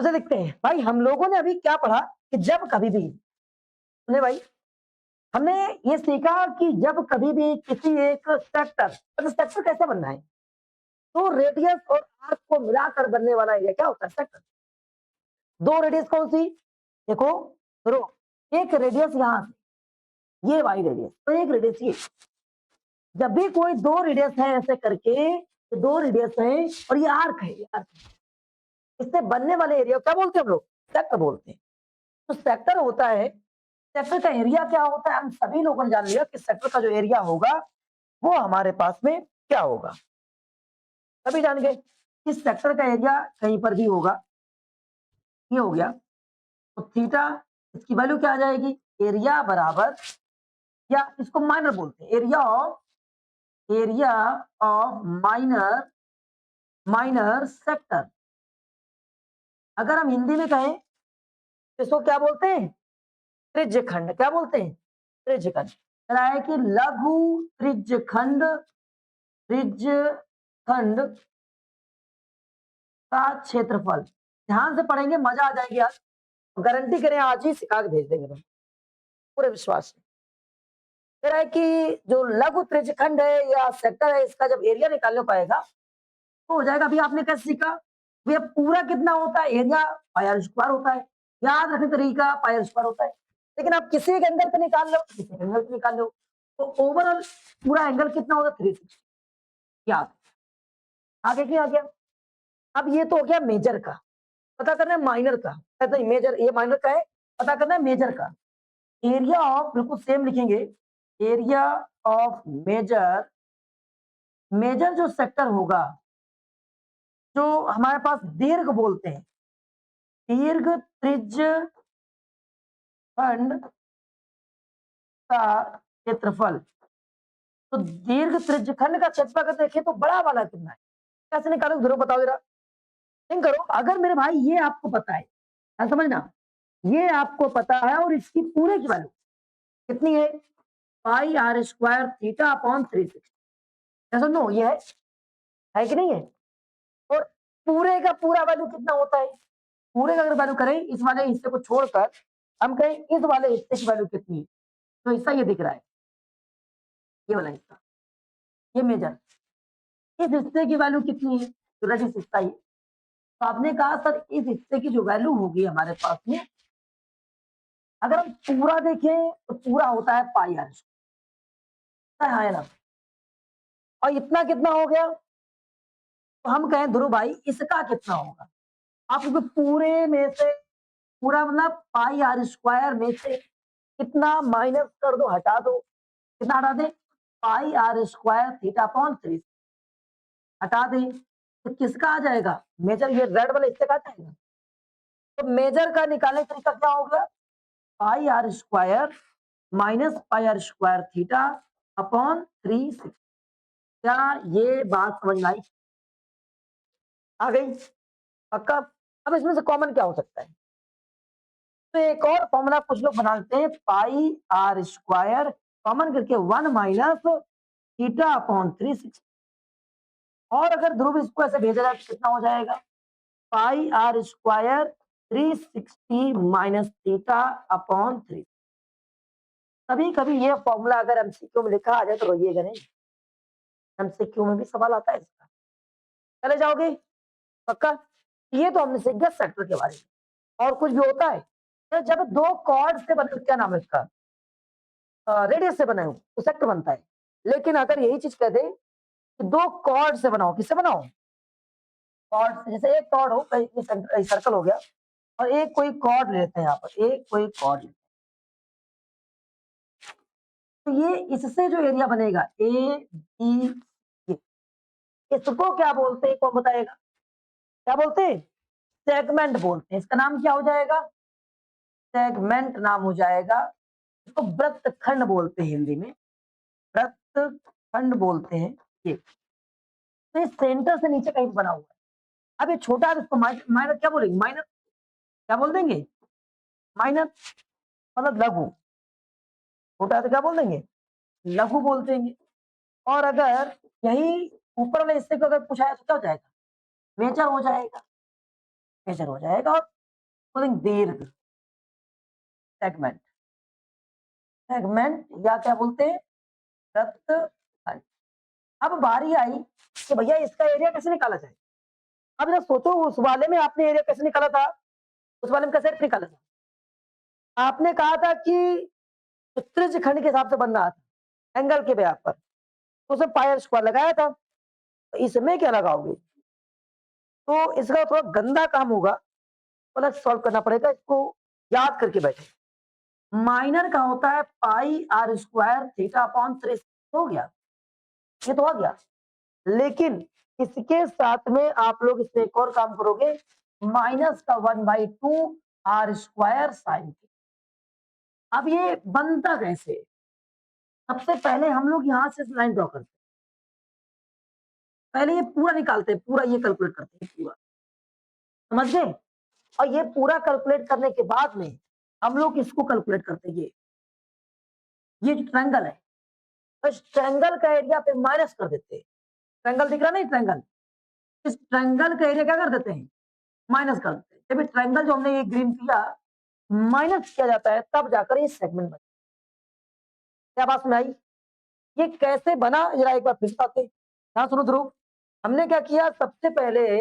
उसे देखते हैं भाई। हम लोगों ने अभी क्या पढ़ा कि जब कभी भी, सुने भाई, हमने ये सीखा कि जब कभी भी किसी एक सेक्टर, मतलब सेक्टर कैसे बनना है, तो रेडियस और आर्क को मिलाकर बनने वाला एरिया क्या होता है, सेक्टर। दो रेडियस कौन सी, देखो, रो, एक रेडियस यहाँ से, ये वाई रेडियस, और एक रेडियस ये। जब भी कोई दो रेडियस है ऐसे करके, तो दो रेडियस है और ये आर्क है, ये आर्क है। इससे बनने वाले एरिया क्या बोलते हैं हम लोग, सेक्टर बोलते हैं। तो सेक्टर होता है, सेक्टर का एरिया क्या होता है, हम सभी लोगों ने जान लिया कि सेक्टर का जो एरिया होगा वो हमारे पास में क्या होगा। सभी जान गए कि सेक्टर का एरिया कहीं पर भी होगा, ये हो गया। तो थीटा, इसकी वैल्यू क्या आ जाएगी, एरिया बराबर, या इसको माइनर बोलते हैं, area of minor, minor sector. अगर हम हिंदी में कहें तो इसको क्या बोलते हैं, त्रिज्यखंड। क्या बोलते हैं, त्रिज्यखंड। कह है कि लघु त्रिज्यखंड, त्रिज्यखंड का क्षेत्रफल। ध्यान से पढ़ेंगे, मजा आ जाएगी आज। गारंटी करें आज ही सिखा के भेज देंगे तुम, पूरे विश्वास से। कह रहा है कि जो लघु त्रिज्यखंड है या सेक्टर है, इसका जब एरिया निकालने पाएगा तो हो जाएगा। अभी आपने कैसे सीखा, भैया पूरा कितना होता है, एरिया पाई आर स्क्वायर होता है। याद रखने तरीका, पाई आर स्क्वायर होता है। लेकिन आप किसी एक एंगल पे निकाल लो, किसी एक एंगल पे निकाल लो, तो ओवरऑल पूरा एंगल कितना होगा, 360। याद, आगे क्या आ गया। अब ये तो हो गया मेजर का, पता करना है माइनर का। नहीं मेजर, ये माइनर का है, पता करना है मेजर का। एरिया ऑफ, बिल्कुल सेम लिखेंगे, एरिया ऑफ मेजर, मेजर जो सेक्टर होगा, जो हमारे पास दीर्घ बोलते हैं, दीर्घ त्रिज्य खंड का क्षेत्रफल। तो दीर्घ त्रिज्य खंड का क्षेत्रफल अगर देखें तो बड़ा वाला कितना है, कैसे निकालोगे, जरूर बताओ जरा, थिंक करो। अगर मेरे भाई ये आपको पता है, समझना, ये आपको पता है और इसकी पूरे की वैल्यू कितनी है, pi r square theta upon 360। ऐसा नो, ये है कि नहीं है। और पूरे का पूरा वैल्यू कितना होता है, पूरे का अगर वैल्यू करें, इस वाले हिस्से को छोड़कर हम कहें इस वाले हिस्से की वैल्यू कितनी है, तो हिस्सा ये दिख रहा है, ये वाला हिस्सा, ये मेजर, इस हिस्से की वैल्यू कितनी है, तो दैट इज हिस्सा ये। तो आपने कहा सर इस हिस्से की जो वैल्यू होगी हमारे पास में, अगर हम पूरा देखें तो पूरा होता है पाई आर स्क्वायर, हाँ है ना। और इतना कितना हो गया, तो हम कहें ध्रुव भाई इसका कितना होगा। आप इसको पूरे में से, पूरा मतलब पाई आर स्क्वायर में से कितना माइनस कर दो, हटा दो, कितना हटा दे, पाई आर स्क्वायर थीटा अपॉन 3 हटा दे, तो किसका आ जाएगा, मेजर, ये रेड वाला इससे का आ जाएगा। तो मेजर का निकालने का तरीका क्या हो गया, pi r square minus pi r square theta upon 360। क्या ये बात समझ में आई, आ गई, पक्का। अब इसमें से कॉमन क्या हो सकता है, तो एक और फॉर्मूला कुछ लोग बना लेते हैं, पाई आर स्क्वायर कॉमन करके 1 माइनस थीटा अपॉन 360। और अगर ध्रुव इसको ऐसे भेजा जाए तो कितना हो जाएगा, pi r square 360 minus theta upon 3। कभी कभी ये फॉर्मूला अगर एमसीक्यू में लिखा आ जाए तो रोइएगा नहीं, एमसीक्यू में भी सवाल आता है इसका, चले जाओगे पक्का। ये तो हमने सीख गया सेक्टर के बारे में। और कुछ भी होता है, तो जब दो कॉर्ड से बने, क्या नाम है इसका, रेडियस से बने हो तो सेक्टर बनता है। लेकिन अगर यही चीज कह दे कि दो कॉर्ड से बनाओ, किससे बनाओ, कॉर्ड से, जैसे एक कॉर्ड हो, ये सर्कल हो गया, और एक कोई कॉर्ड लेते हैं यहाँ पर, एक कोई कॉर्ड लेते हैं, तो ये इससे जो एरिया बनेगा ए बी, इसको क्या बोलते हैं, कौन बताएगा, क्या बोलते हैं, सेगमेंट बोलते हैं। इसका नाम क्या हो जाएगा, सेगमेंट नाम हो जाएगा। इसको वृत्तखंड बोलते हैं हिंदी में, वृत्तखंड बोलते हैं ये। तो ये सेंटर से नीचे कहीं बना हुआ है। अब ये छोटा है, इसको माइनर क्या बोलेंगे, माइनर क्या बोल देंगे, माइनर मतलब लघु, छोटा है तो क्या बोल देंगे, लघु बोल देंगे। और अगर यही ऊपर वाले हिस्से को अगर पूछा है तो क्या हो जाएगा, मेजर हो जाएगा। मेजर हो जाएगा। और बोलेंगे दीर्घ सेगमेंट, सेगमेंट या क्या बोलते हैं, वृत्तखंड। अब बारी आई कि भैया इसका एरिया कैसे निकाला जाए। अब जरा सोचो, उस वाले में आपने एरिया कैसे निकाला था, उस वाले में कैसे निकाला था। आपने कहा था कि त्रिज्य खंड के हिसाब से बन रहा था, एंगल के ब्याह पर, तो उसमें पाई स्क्वायर लगाया था। तो इसमें क्या लगाओगे, तो इसका थोड़ा गंदा काम होगा, अलग सॉल्व करना पड़ेगा, इसको याद करके बैठे। माइनर का होता है pi r square theta upon 3। हो गया, ये तो हो गया। लेकिन इसके साथ में आप लोग इसमें एक और काम करोगे, माइनस का 1/2 आर स्क्वायर साइन। अब ये बनता कैसे, सबसे पहले हम लोग यहां से लाइन ड्रॉ करते हैं, पहले ये पूरा निकालते हैं, पूरा ये कैलकुलेट करते हैं पूरा, समझ गए। और ये पूरा कैलकुलेट करने के बाद में हम लोग इसको कैलकुलेट करते हैं, ये जो ट्रायंगल है, तो इस ट्रायंगल का एरिया पे माइनस कर देते हैं। ट्रायंगल दिख रहा है ना, ट्रायंगल, इस ट्रायंगल का एरिया क्या कर देते हैं, माइनस कर देते हैं। जब ट्रायंगल जो हमने ये ग्रीन किया माइनस किया जाता है, तब जाकर ये सेगमेंट बना। क्या बात में आई, ये कैसे बना, जरा एक बार फिर बताते हैं। ध्यान सुनो ध्रुव, हमने क्या किया, सबसे पहले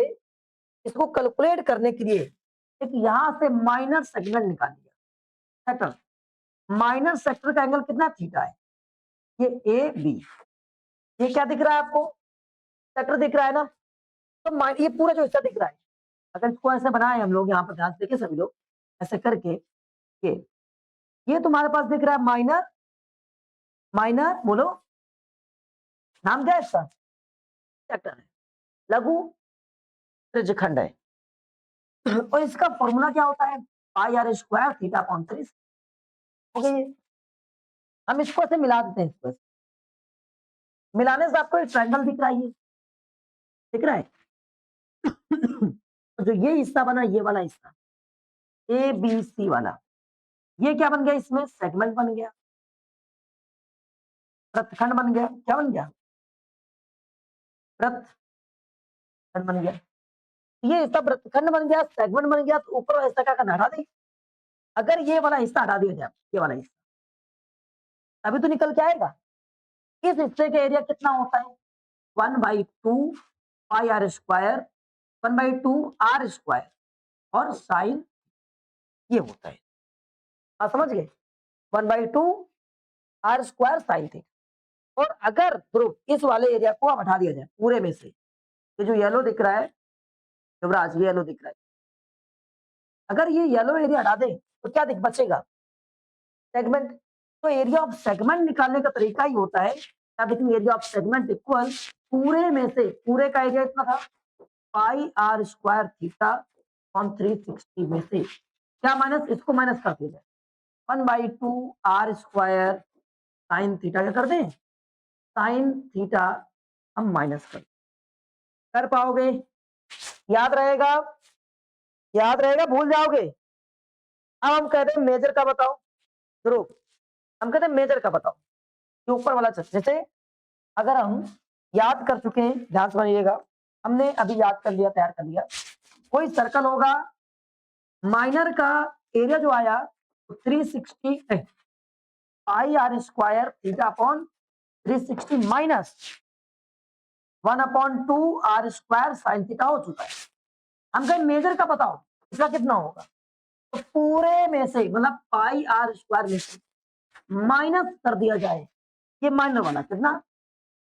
इसको कैलकुलेट करने के लिए एक यहां से माइनर सेगमेंट निकाल लिया, सेक्टर। माइनर सेक्टर का एंगल कितना, थीटा है। ये ए बी, ये क्या दिख रहा है आपको, सेक्टर दिख रहा है ना। तो ये पूरा जो हिस्सा दिख रहा है, अगर इसको ऐसे बनाए हम लोग, यहाँ पर ध्यान से देखिए सभी लोग, ऐसे करके ये ये तुम्हारे पास दिख रहा है माइनर, माइनर बोलो, नाम क्या है इसका, सेक्टर है, लघु त्रिज्यखंड है। और इसका फॉर्मूला क्या होता है, pi r square theta upon 3। Okay, हम इसको ऐसे मिला देते हैं, इसको ऐसे मिलाने से आपको एक ट्रायंगल दिख रहा है, ये दिख रहा है। तो जो ये हिस्सा बना, ये वाला हिस्सा ए बी सी वाला, ये क्या बन गया, इसमें सेगमेंट बन गया, वृत्तखंड बन गया। क्या बन गया, वृत्तखंड बन गया। ये हिस्सा वृत्तखंड बन गया, सेगमेंट बन गया। तो ऊपर वाला हिस्सा क्या करना, हटा दें। अगर ये वाला हिस्सा हटा दिया जाए, ये वाला हिस्सा, अभी तो निकल के आएगा। इस हिस्से का एरिया कितना होता है, 1/2 पाई आर स्क्वायर, 1/2 आर स्क्वायर और साइन, ये होता है। आप समझ गए, 1/2 आर स्क्वायर साइन थीटा। और अगर ध्रुव इस वाले एरिया को आप हटा दिया जाए पूरे में से, ये जो येलो दिख रहा है युवराज, ये येलो दिख रहा है, अगर ये येलो एरिया हटा दें तो क्या दिख बचेगा, सेगमेंट। तो एरिया ऑफ सेगमेंट निकालने का तरीका ही होता है, क्या देखेंगे, एरिया ऑफ सेगमेंट इक्वल पूरे में से, पूरे का एरिया इतना था पाई आर स्क्वायर थीटा ऑन 360 में से क्या माइनस, इसको माइनस कर दिया जाए, 1/2 आर स्क्वायर साइन थीटा, क्या कर दें, साइन थीटा हम माइनस कर पाओगे, याद रहेगा, याद रहेगा, भूल जाओगे। अब हम कहते हैं मेजर का बताओ, ध्रुव हम कहते हैं मेजर का बताओ, ये ऊपर वाला चल। जैसे अगर हम याद कर चुके हैं, ध्यान समझिएगा, हमने अभी याद कर लिया, तैयार कर लिया, कोई सर्कल होगा, माइनर का एरिया जो आया 360 pi r square theta upon 360 minus 1/2 r square sine theta हो चुका है। हम कहें मेजर का बताओ, इसका कितना होगा, तो पूरे में से मतलब पाई आर स्क्वायर में से माइनस कर दिया जाए, ये माइनर वाला कितना,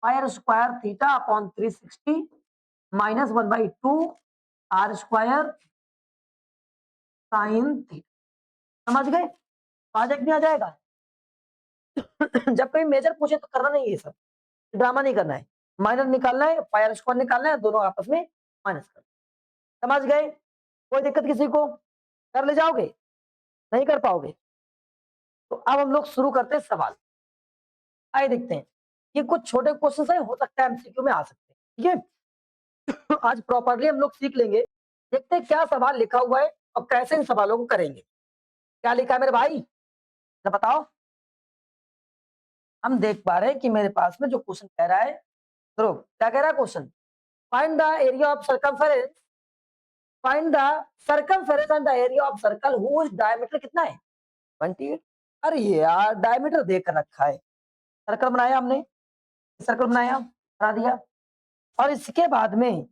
pi r square theta upon 360 minus 1/2 r square sine theta. समझ गए, आ जाए नहीं आ जाएगा। जब कोई मेजर पूछे तो करना नहीं है, ये सब ड्रामा नहीं करना है, माइनर निकालना है, पाई आर स्क्वायर निकालना है, दोनों आपस में माइनस कर। समझ गए, कोई दिक्कत किसी को, कर ले जाओगे, नहीं कर पाओगे। तो अब हम लोग शुरू करते हैं सवाल, आइए देखते हैं। ये कुछ छोटे क्वेश्चन है, हो सकता है एमसीक्यू में आ सकते हैं, ठीक है। आज प्रॉपरली हम लोग सीख लेंगे, देखते हैं क्या सवाल लिखा हुआ है और कैसे इन सवालों को करेंगे। क्या लिखा है मेरे भाई, तो बताओ। हम देख पा रहे हैं कि मेरे पास में जो क्वेश्चन कह रहा है, ध्रुव क्या कह रहा है question, find the area of circumference find the circumference and the area of circle whose diameter कितना है 28। अरे यार डायमीटर देख कर रखा है, सर्कल बनाया हमने, सर्कल बनाया बना दिया, और इसके बाद में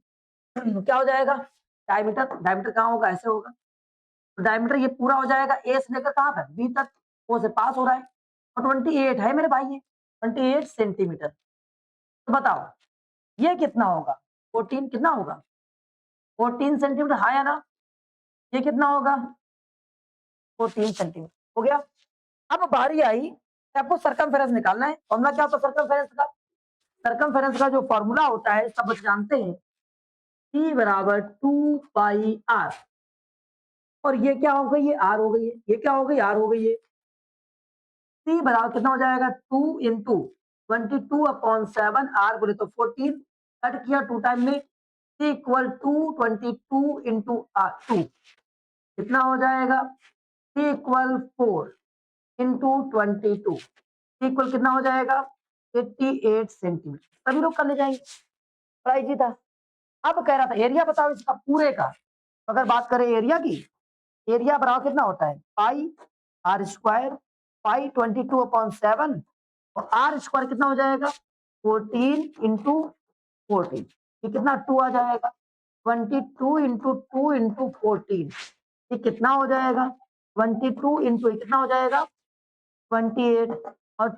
क्या हो जाएगा डायमीटर, डायमीटर कहाँ होगा ऐसे होगा, तो डायमीटर ये पूरा हो जाएगा ए से लेकर कहाँ तक बी तक, ओ से पास हो रहा है, और 28 है मेरे भाई, ये 28 सेंटीमीटर। तो बताओ ये कितना होगा 14 कितना होगा 14 सेंटीमीटर, हाँ या ना, ये कितना होगा 14 सेंटीमीटर हो गया। अब बारी आई कि आपको सरकमफेरेंस निकालना है, फॉर्मूला क्या होता है सरकमफेरेंस का, सरकमफेरेंस का जो फॉर्मूला होता है सब जानते हैं, P बराबर 2 पाई r, और ये क्या हो गई, ये r हो गई है, ये क्या हो गई r हो गई है। C बराबर कितना हो जाएगा 2 इंटू 22/7 r बोले तो 14, कट किया 2 टाइम में, C equal to 22 into r 2 कितना हो जाएगा, C equal 4 into 22, C equal कितना हो जाएगा 88 सेंटीमीटर। सभी लोग कर ले जाएंगे, बड़ा इजी था। अब कह रहा था एरिया बताओ इसका पूरे का, तो अगर बात करें एरिया की, एरिया बराबर कितना होता है पाई आर स्क्वायर, पाई 22/7, और आर स्क्वायर कितना हो जाएगा 14 इंटू 14, ये कितना 2 आ जाएगा, 22 इंटू 2 इंटू 14, ये कितना हो जाएगा 22 इंटू कितना हो जाएगा 28, और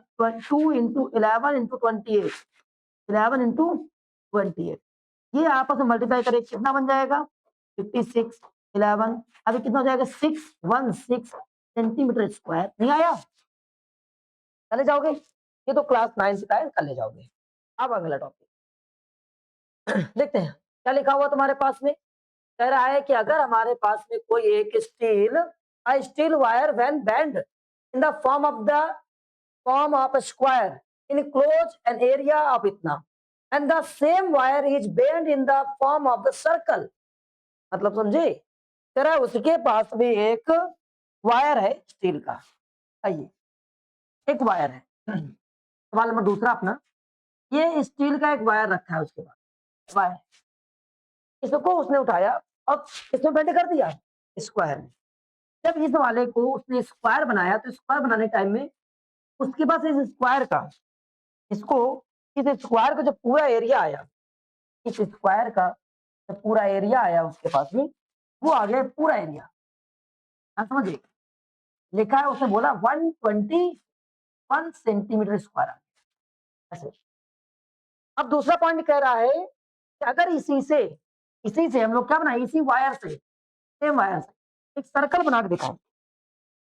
2 इंटू 11 इंटू 28, 11 इंटू 28, ये आपस में मल्टीप्लाई करें कितना बन जाएगा 56, 11, अभी कितना हो जाएगा 616 सेंटीमीटर स्क्वायर। नहीं आया, कर ले जाओगे, ये तो क्लास 9 का है, कर ले जाओगे। अब अगला टॉपिक देखते हैं क्या लिखा हुआ तुम्हारे पास में, कह रहा है कि अगर हमारे पास में कोई एक steel wire when bend in the form of a square enclose an area of इतना, and the same wire is bent in the form of the circle, मतलब समझे, कह रहा है उसके पास भी एक वायर है स्टील का, आइए एक वायर है सवाल नंबर दूसरा अपना, ये स्टील का एक वायर रखा है, उसके पास वायर, इसको उसने उठाया और इसमें बेंड कर दिया स्क्वायर में। जब इस वाले को उसने स्क्वायर बनाया तो स्क्वायर बनाने टाइम में उसके पास इस स्क्वायर का, इसको इस स्क्वायर का जो पूरा एरिया आया, इस स्क्वायर का जो पूरा एरिया आया उसके पास में, वो आ गया पूरा एरिया, आप समझिए, लिखा है उसने बोला 121 सेंटीमीटर स्क्वायर ऐसे। अब दूसरा पॉइंट कह रहा है कि अगर इसी से हम लोग क्या बनाए, इसी वायर से, सेम वायर से एक सर्कल बना के दिखाएं,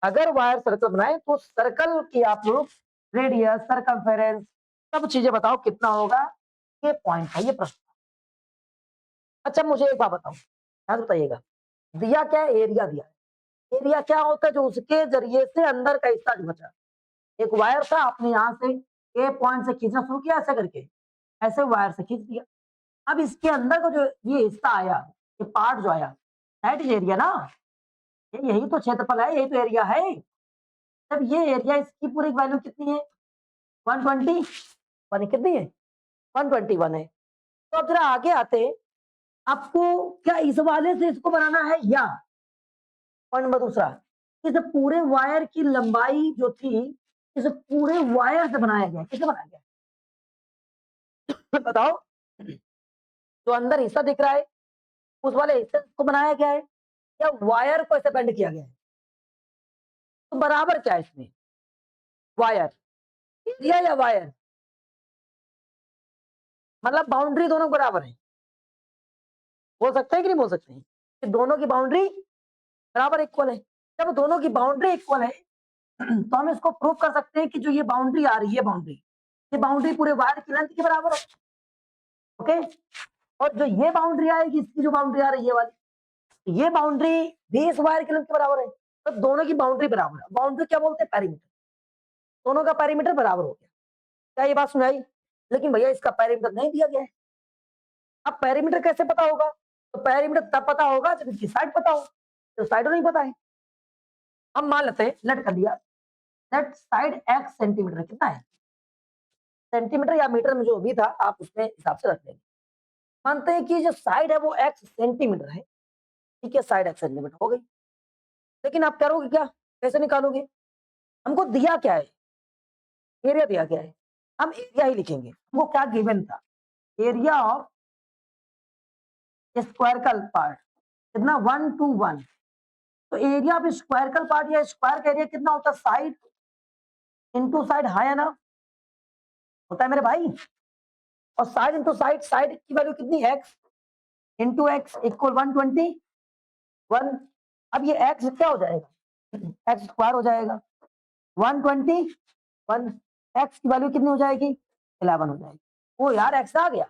अगर वायर सर्कल बनाए तो सर्कल की आप लोग रेडियस सर्कमफेरेंस सब चीजें बताओ कितना होगा, ये पॉइंट है, ये प्रश्न। अच्छा मुझे एक बात बताओ, ध्यान बताइएगा, दिया क्या है एरिया दिया है, एरिया क्या होता है जो उसके जरिए से अंदर का हिस्सा जो बचा, एक वायर था आपने यहाँ से ए पॉइंट से खींचना शुरू किया ऐसे करके, ऐसे वायर से खींच दिया, अब इसके अंदर का जो ये हिस्सा आया, ये पार्ट जो आया, दैट इज एरिया ना, यही तो क्षेत्रफल है, यही तो एरिया है। तब ये एरिया इसकी पूरी वैल्यू कितनी है 121 कितनी है 121 है। तो अब जरा आगे आते, आपको क्या इस वाले से इसको बनाना है, या पॉइंट नंबर दूसरा, इस पूरे वायर की लंबाई जो थी इस पूरे वायर से बनाया गया, किससे बनाया गया बताओ, जो अंदर हिस्सा दिख रहा है उस वाले हिस्से को बनाया गया है, या वायर को ऐसे बेंड किया गया है, तो बराबर क्या है इसमें, वायर एरिया या वायर, मतलब बाउंड्री दोनों बराबर है, बोल सकते हैं कि नहीं बोल सकते हैं कि दोनों की बाउंड्री बराबर इक्वल है। जब दोनों की बाउंड्री इक्वल है तो हम इसको प्रूव कर सकते हैं कि जो ये बाउंड्री आ रही है, ये बाउंड्री पूरे वायर की लेंथ के बराबर है, ओके, और जो ये बाउंड्री आएगी, इसकी जो बाउंड्री आ रही है वाली, ये बाउंड्री भी इस वायर की लेंथ के बराबर है, तो दोनों की बाउंड्री बराबर है, बाउंड्री क्या बोलते हैं पेरीमीटर, दोनों का पेरीमीटर बराबर हो गया, क्या ये बात सुनाई, लेकिन भैया इसका पेरीमीटर नहीं दिया गया है। अब पेरीमीटर कैसे पता होगा, तो पेरीमीटर तब पता होगा जब इसकी साइड पता हो, तो साइड नहीं पता है। हम मान लेते हैं, लेट कर दिया, लेट साइड x सेंटीमीटर कितना है, सेंटीमीटर या मीटर में जो भी था आप उसमें हिसाब से रख लेंगे, मानते हैं कि जो साइड है वो x सेंटीमीटर है, ठीक है, साइड एक्सेस लिमिट हो गई। लेकिन आप करोगे क्या, कैसे निकालोगे? हमको दिया क्या है, एरिया दिया गया है, हम एरिया ही लिखेंगे। हमको क्या गिवन था, एरिया ऑफ स्क्वायरकल पार्ट कितना 1 to 1। तो एरिया ऑफ स्क्वायरकल पार्ट या स्क्वायर का एरिया कितना होता है, साइड इंटू साइड, हाँ या ना, होता है मेरे भाई। और साइड इंटू साइड, साइड की वैल्यू कितनी, एक्स इंटू एक्स इक्वल 121। अब ये एक्स क्या हो जाएगा, एक्स स्क्वायर हो जाएगा, 121, एक्स की वैल्यू कितनी हो जाएगी, 11 हो जाएगी। ओ यार एक्स आ गया,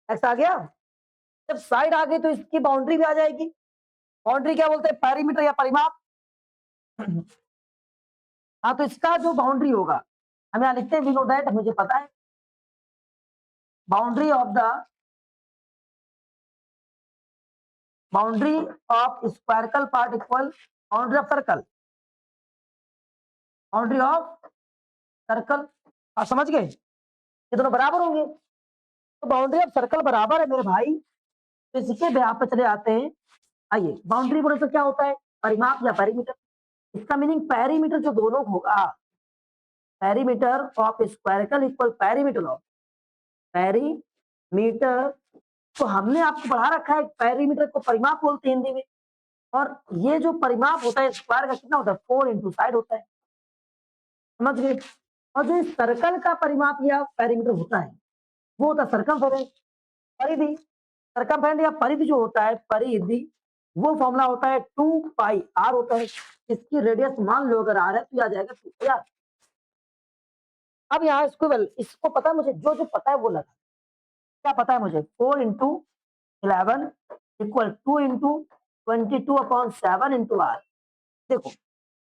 एक्स आ गया। जब साइड आ गई तो इसकी बाउंड्री भी आ जाएगी। बाउंड्री क्या बोलते हैं, पेरीमीटर या परिमाप। हाँ, तो इसका जो बाउंड्री होगा, हम यहाँ लिखते हैं वी नो दैट, मुझे पता है, boundary of the boundary of स्क्वायरकल part equal boundary of circle, boundary of circle. आप समझ गए, ये दोनों बराबर होंगे। तो बाउंड्री ऑफ सर्कल बराबर है मेरे भाई, तो इसके ब्याह पे चले आते हैं। आइए, बाउंड्री बोले तो क्या होता है, परिमाप या पेरीमीटर। इसका मीनिंग पेरीमीटर जो दोनों होगा, पेरीमीटर ऑफ स्क्वायरकल इक्वल पेरीमीटर ऑफ पेरीमीटर। तो हमने आपको पढ़ा रखा है, पेरीमीटर को परिमाप बोलते हैं हिंदी में। और ये जो परिमाप होता है स्क्वायर का कितना होता है, 4 इंटू साइड होता है, समझ गए। और जो सर्कल का परिमाप या पेरीमीटर होता है वो होता है सर्कमफेरेंस, परिधि। सर्कमफेरेंस या परिधि जो होता है, परिधि, वो फॉर्मूला होता है 2 पाई आर होता है। इसकी रेडियस मान लो अगर आर है तो आ जाएगा 2 आर। अब यहाँ इसको पता है मुझे, जो जो पता है वो लगा। क्या पता है मुझे, 4 into 11 equal 2 into 22/7 into r. देखो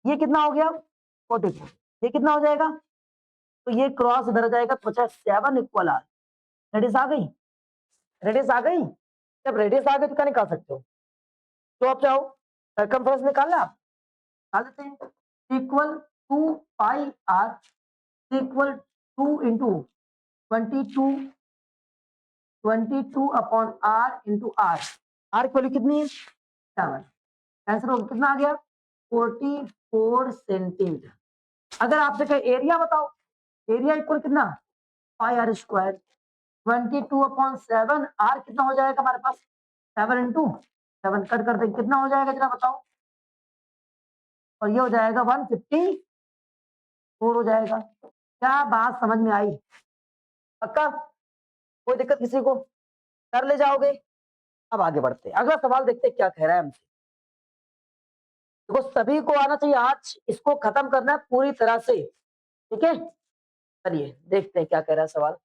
ये कितना हो गया 44, ये कितना हो जाएगा, तो ये क्रॉस इधर आ जाएगा, तो बचा 7 इक्वल आर। रेडियस आ गई, रेडियस आ गई। जब रेडियस आ गई तो क्या निकाल सकते हो, तो आप चाहो सर्कमफ्रेंस निकालना, आप निकाल देते हैं, equal 2 pi r equal 2 into 22 upon r into r. R की वैल्यू कितनी है 7। आंसर हो कितना आ गया 44 सेंटीमीटर। अगर आपसे कहे एरिया बताओ, एरिया इक्वल कितना पाई आर स्क्वायर, 22/7, आर कितना हो जाएगा हमारे पास 7 इंटू 7, कट कर देंगे कितना हो जाएगा जरा बताओ, और ये हो जाएगा 154 हो जाएगा। क्या बात समझ में आई, पक्का, कोई दिक्कत किसी को, कर ले जाओगे। अब आगे बढ़ते हैं, अगला सवाल देखते हैं क्या कह रहा है हमसे। देखो सभी को आना चाहिए, आज इसको खत्म करना है पूरी तरह से, ठीक है। चलिए देखते हैं क्या कह रहा है सवाल।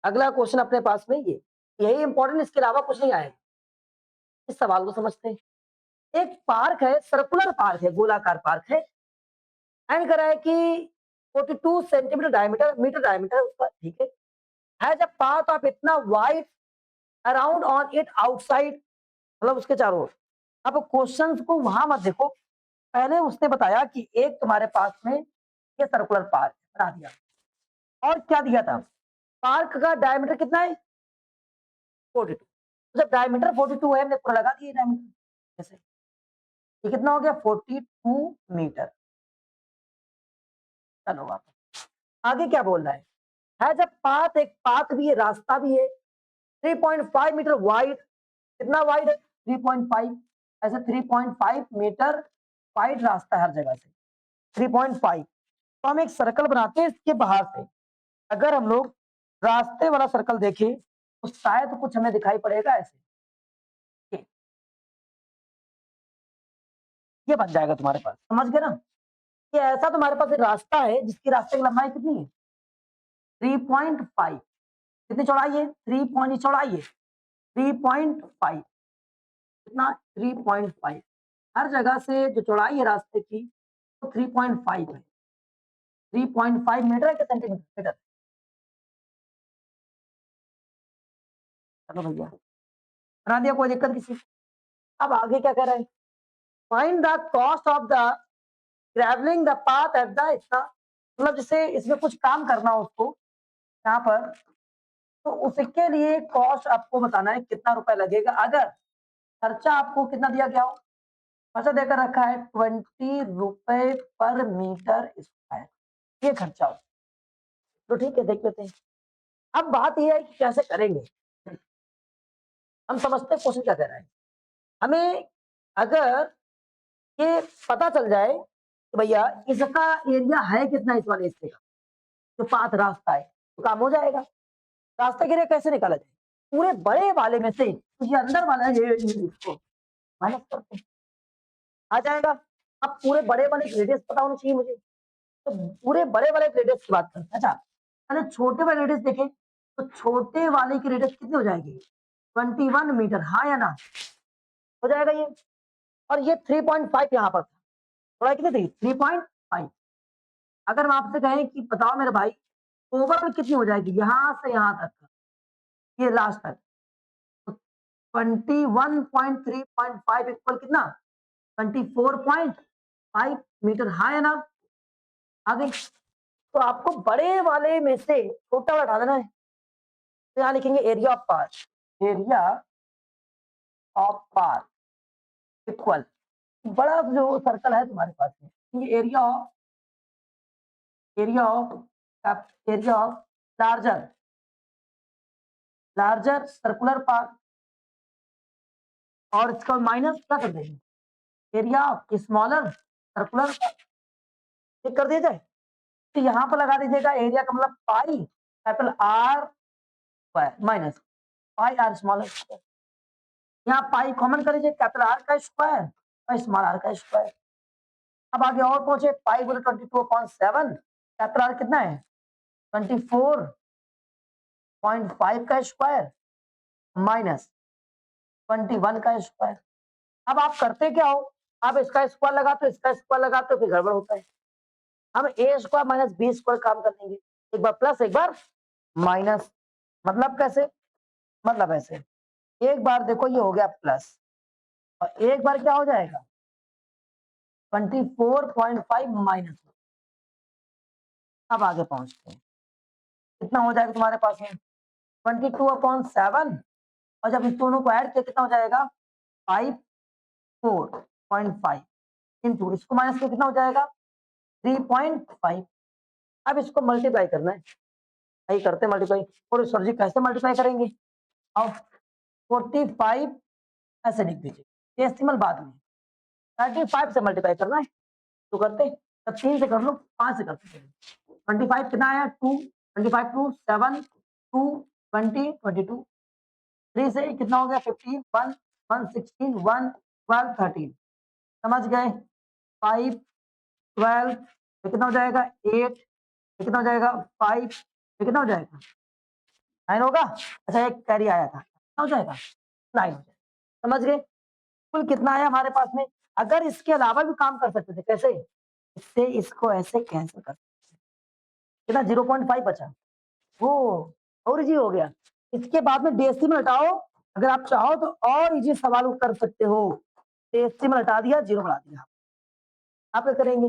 अगला क्वेश्चन अपने पास में ये, यही इंपॉर्टेंट, इसके अलावा कुछ नहीं आएगा। इस सवाल को समझते हैं। एक पार्क है, सर्कुलर पार्क है, गोलाकार पार्क है, एंड करा है कि 42 सेंटीमीटर डायमीटर, मीटर डायमीटर उसका, ठीक है। हैज अ पाथ ऑफ इतना wide around on it outside, मतलब उसके चारों ओर। अब क्वेश्चंस को वहां मत देखो, पहले उसने बताया कि एक तुम्हारे पास में ये सर्कुलर पार्क बना दिया, और क्या दिया था, पार्क का डायमीटर कितना है 42। जब डायमीटर 42 है, हमने पूरा लगा दिया डायमीटर, जैसे ये कितना हो गया 42 मीटर। चलो आप आगे क्या बोल रहा है जब पाथ, एक पाथ भी है, रास्ता भी है, 3.5 मीटर वाइड, कितना वाइड है 3.5, ऐसे 3.5 मीटर वाइड रास्ता है हर जगह से 3.5। तो हम एक सर्कल बनाते हैं इसके बाहर से, अगर हम लोग रास्ते वाला सर्कल देखें तो शायद कुछ हमें दिखाई पड़ेगा ऐसे, ये बन जाएगा तुम्हारे पास, समझ गए ना। ये ऐसा तुम्हारे पास एक रास्ता है जिसकी रास्ते की लंबाई कितनी है 3.5, कितनी चौड़ाई है 3 पॉइंट चौड़ाई है 3.5, कितना 3.5, हर जगह से जो चौड़ाई है रास्ते की तो 3.5 है, 3.5 मीटर है कि सेंटीमीटर, मीटर। चलो भैया बना दिया, कोई दिक्कत किसी को। अब आगे क्या कर रहे हैं, find the cost of the travelling the path at the इतना, मतलब जैसे इसमें कुछ काम करना हो उसको यहाँ पर, तो उसके लिए कॉस्ट आपको बताना है कितना रुपए लगेगा अगर खर्चा आपको कितना दिया गया हो? खर्चा देकर रखा है 20 रुपए पर मीटर स्क्वायर, ये खर्चा हो। तो ठीक है, देख लेते हैं। अब बात ये है कि कैसे करेंगे। हम समझते हैं क्वेश्चन क्या कह रहा है। हमें अगर ये पता चल जाए कि भैया इसका एरिया है कितना इस वाले हिस्से का, जो पाथ रास्ता है, तो काम हो जाएगा। रास्ते के लिए कैसे निकाला जाए? पूरे बड़े वाले में से तो ये अंदर वाला है, ये इसको माइनस करते हैं, आ जाएगा। अब पूरे बड़े वाले रेडियस पता होना चाहिए मुझे, तो पूरे बड़े वाले रेडियस की बात करते हैं। अच्छा, पहले छोटे वाले रेडियस देखें, तो छोटे वाले की रेडियस कितनी हो जाएगी? 21 मीटर, हाँ या ना? हो जाएगा ये। और ये 3.5 यहाँ पर था, थोड़ा कितनी थी? 3.5। अगर हम आपसे कहें कि बताओ मेरे भाई, ओवरऑल कितनी हो जाएगी यहां से यहां तक, ये लास्ट तक? तो 21.3.5 इक्वल कितना? 24.5 मीटर, हाँ या ना? आगे तो आपको बड़े वाले में से छोटा वाला हटा देना है, तो यहाँ लिखेंगे area of part, area of part equal, बड़ा जो सर्कल है तुम्हारे पास में, ये area of larger larger circular part, और इसका माइनस क्या कर देंगे? Area of smaller circular, check कर दिया जाए। तो यहाँ पर लगा दीजिएगा एरिया का मतलब pi capital r square minus pi r smaller square. यहाँ पाई कॉमन कर लीजिए, कैपिटल आर का स्क्वायर और स्मॉल आर का स्क्वायर। अब आगे और पहुंचे, पाई बोले 22.7, कैपिटल आर कितना है? 24.5 का स्क्वायर माइनस 21 का स्क्वायर। अब आप करते क्या हो, आप इसका स्क्वायर लगाते हो, इसका स्क्वायर लगाते हो, फिर गड़बड़ होता है। हम ए स्क्वायर माइनस बी स्क्वायर काम कर लेंगे, एक बार प्लस एक बार माइनस। मतलब कैसे? मतलब ऐसे, एक बार देखो ये हो गया प्लस, और एक बार क्या हो जाएगा? 24.5 माइनस। अब आगे पहुंचते हैं, कितना हो जाएगा तुम्हारे पास में? 22/7, और जब इस दोनों को ऐड किया कितना हो जाएगा? 54.5 इंटू इसको माइनस किया कितना हो जाएगा? 3.5। अब इसको मल्टीप्लाई करना है, यही करते हैं मल्टीप्लाई। और सर जी कैसे मल्टीप्लाई करेंगे? अब 45 ऐसे लिख दीजिए, डेसिमल बाद में 35 से मल्टीप्लाई करना है, तो करते तब 3 से कर लो, 5 से करते। 25 कितना आया? 2, 25 2 7 2 20 22, 3 से कितना हो गया? 15 1 1 16 1 12 13, समझ गए? 5 12, ये कितना हो जाएगा? 8, ये कितना हो जाएगा? 5, ये कितना हो जाएगा? 9 होगा। अच्छा, एक कैरी आया था, कितना हो जाएगा? 9 हो जाएगा। समझ गए? कुल कितना आया हमारे पास में? अगर इसके अलावा भी काम कर सकते थे, कैसे? इससे इसको ऐसे कैंसिल कर, कितना? 0.5 बचा, वो और इजी हो गया। इसके बाद में डेसिमल हटाओ, अगर आप चाहो तो और इजी सवाल कर सकते हो। डेसिमल हटा दिया, जीरो बढ़ा दिया, आप क्या करेंगे?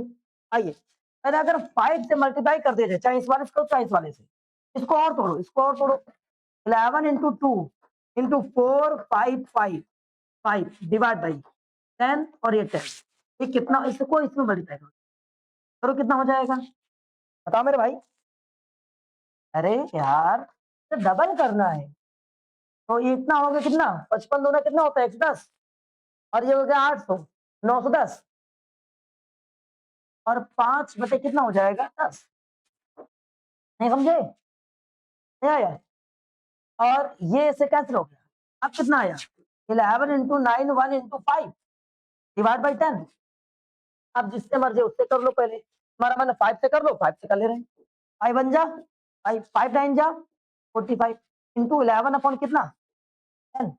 आइए, पहले अगर 5 से मल्टीप्लाई कर देते, चाहे इस वाले से चाहे इस वाले से, इसको और तोड़ो, इसको और तोड़ो। 11 इंटू 2 इंटू 4 5 5 5 डिवाइड बाई 10, और ये 10, ये कितना? इसको इसमें मल्टीप्लाई करो, करो कितना हो जाएगा? बताओ मेरे भाई। अरे यार, तो डबल करना है, तो ये इतना हो गया कितना? 55 दूना कितना होता है? 110, और ये हो गया 800, 910, और 5 बटे कितना हो जाएगा? 10। नहीं समझे? नहीं आया? और ये इससे कैंसिल हो गया। अब कितना आया? 11 इंटू 9 1 इंटू 5 डिवाइड बाई 10। अब जिससे मर्जी उससे कर लो, पहले हमारा मन 5 से कर लो, 5 से कर ले रहे हैं। 5 बन जा, 5 5 9 जा 45 इंटू 11 अपॉन कितना? 10।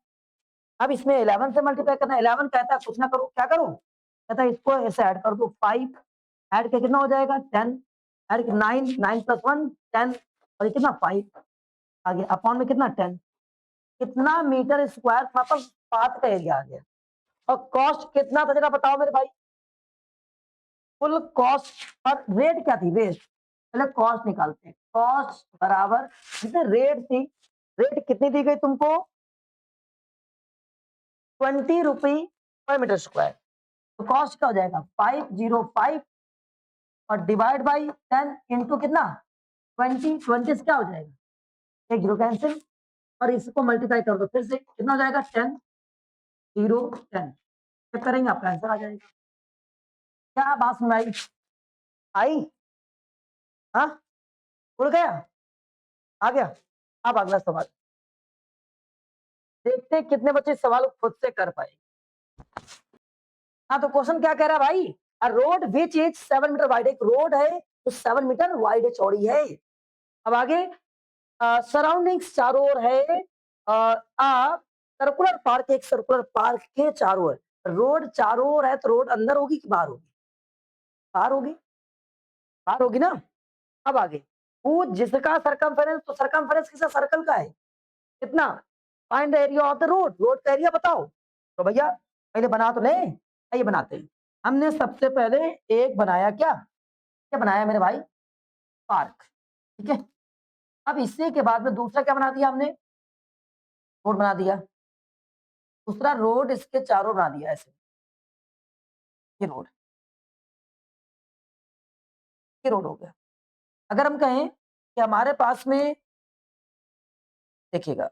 अब इसमें 11 से मल्टीप्लाई करना, 11 कहता है कुछ ना करो, क्या करूं? कहता है इसको ऐसे ऐड कर दो, 5 ऐड के कितना हो जाएगा? 10, ऐड 9 9 प्लस 1 10, और ये कितना? 5, आगे अपॉन में कितना? 10। कितना मीटर स्क्वायर था पर पाथ का एरिया आ गया। और कॉस्ट कितना था जरा बताओ मेरे भाई? कुल कॉस्ट और रेट क्या थी? रेट, पहले कॉस्ट निकालते हैं। कॉस्ट बराबर जितने रेट थी, रेट कितनी दी गई तुमको? ₹20 per मीटर स्क्वायर। तो कॉस्ट क्या हो जाएगा 505 और डिवाइड बाई 10 इंटू कितना 20 से क्या हो जाएगा एक जीरो कैंसिल और इसको मल्टीप्लाई कर दो फिर से कितना हो जाएगा 10 चेक करेंगे आपका आंसर आ जाएगा। क्या बात सुनाई आई? हाँ उड़ गया आ गया। अब अगला सवाल देखते हैं कितने बच्चे इस सवाल को खुद से कर पाए। हाँ तो क्वेश्चन क्या कह रहा है भाई a road which is 7 metre wide एक रोड है तो 7 मीटर वाइड चौड़ी है। अब आगे सराउंडिंग्स चारों ओर है सर्कुलर पार्क एक सर्कुलर पार्क के चारों ओर रोड चारों ओर है तो रोड अंदर होगी कि बाहर होगी बाहर होगी बाहर होगी ना। अब आगे वो जिसका सरकमफेरेंस तो सरकमफेरेंस किसी सर्कल का है कितना find the area of the road road का एरिया बताओ। तो भैया पहले बना तो ले आइए बनाते हैं। हमने सबसे पहले एक बनाया क्या क्या बनाया मेरे भाई पार्क ठीक है। अब इसी के बाद में दूसरा क्या बना दिया हमने रोड बना दिया दूसरा रोड इसके चारों बना दिया ऐसे ये रोड हो गया। अगर हम कहें कि हमारे पास में देखिएगा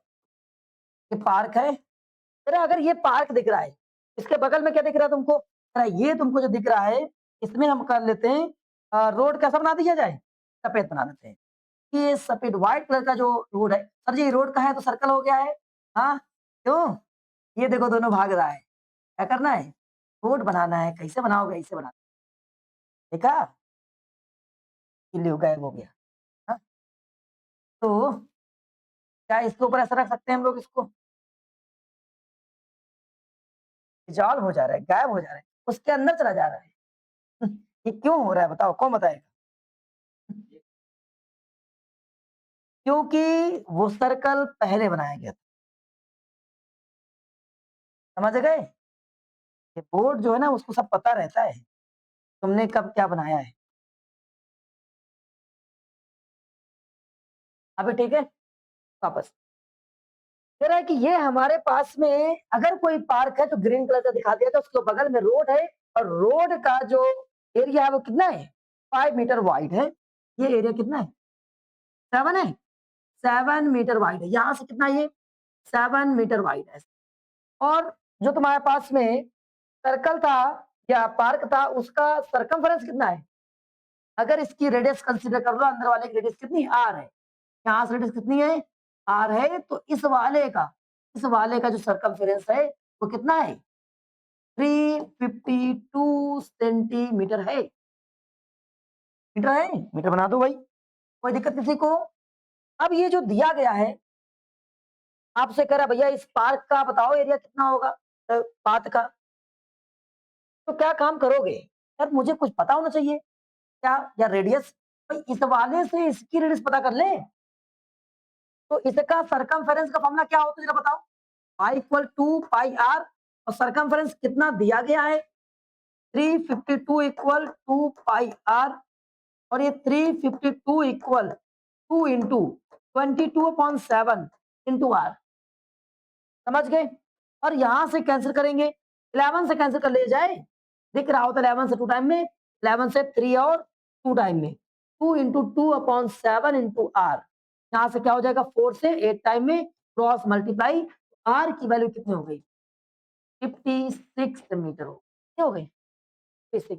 ये पार्क है तेरा अगर ये पार्क दिख रहा है इसके बगल में क्या दिख रहा है तुमको तेरा ये तुमको जो दिख रहा है इसमें हम कर लेते हैं रोड कैसा बना दिया जाए सफेद बना देते हैं। ये सफेद व्हाइट कलर का जो रोड है सर जी रोड का है तो सर्कल हो गया है। हाँ क्यों ये देखो दोनों भाग रहा है क्या करना है रोड बनाना है कैसे बनाओगे ऐसे बना देखा इल्ली गायब हो गया। हाँ? तो क्या इसके ऊपर ऐसा रख सकते हैं हम लोग इसको डिजॉल्व हो जा रहा है गायब हो जा रहा है उसके अंदर चला जा रहा है। ये क्यों हो रहा है बताओ कौन बताएगा क्योंकि वो सर्कल पहले बनाया गया था समझ गए। ये बोर्ड जो है ना उसको सब पता रहता है तुमने कब क्या बनाया है। अभी ठीक है वापस कह रहा है कि ये हमारे पास में अगर कोई पार्क है तो ग्रीन कलर का दिखा दिया था उसके बगल में रोड है और रोड का जो एरिया है वो कितना है 5 मीटर वाइड है ये एरिया कितना है 7 है 7 मीटर वाइड है यहाँ से कितना ये 7 मीटर वाइड है। और जो तुम्हारे पास में सर्कल था या पार्क था उसका सरकमफेरेंस कितना है अगर इसकी रेडियस कंसीडर कर लो अंदर वाले की रेडियस कितनी आर है यहाँ से रेडियस कितनी है आर है तो इस वाले का जो सरकमफेरेंस है वो कितना है 352 सेंटीमीटर है मीटर बना दो भाई कोई दिक्कत किसी को। अब ये जो दिया गया है आपसे कह रहा भैया इस पार्क का बताओ एरिया कितना होगा पार्क का तो क्या काम करोगे यार मुझे कुछ पता होना चाहिए क्या या रेडियस भाई इस वाले से इसकी रेडियस पता कर ले तो इसका सरकमफेरेंस का फॉर्मूला क्या होता है जरा बताओ pi equal to pi r और सरकमफेरेंस कितना दिया गया है 352 इक्वल टू पाई आर और ये 352 इक्वल 2 इंटू 22/7 इंटू आर समझ गए। और यहां से कैंसिल करेंगे 11 से कैंसिल कर ले जाए दिख रहा होता 11 से 2 टाइम में 11 से 3 और 2 टाइम में 2 इंटू 2/7 इंटू आर यहाँ से क्या हो जाएगा 4 से 8 टाइम में क्रॉस मल्टीप्लाई आर की वैल्यू कितनी हो गई 56 मीटर हो गई 56।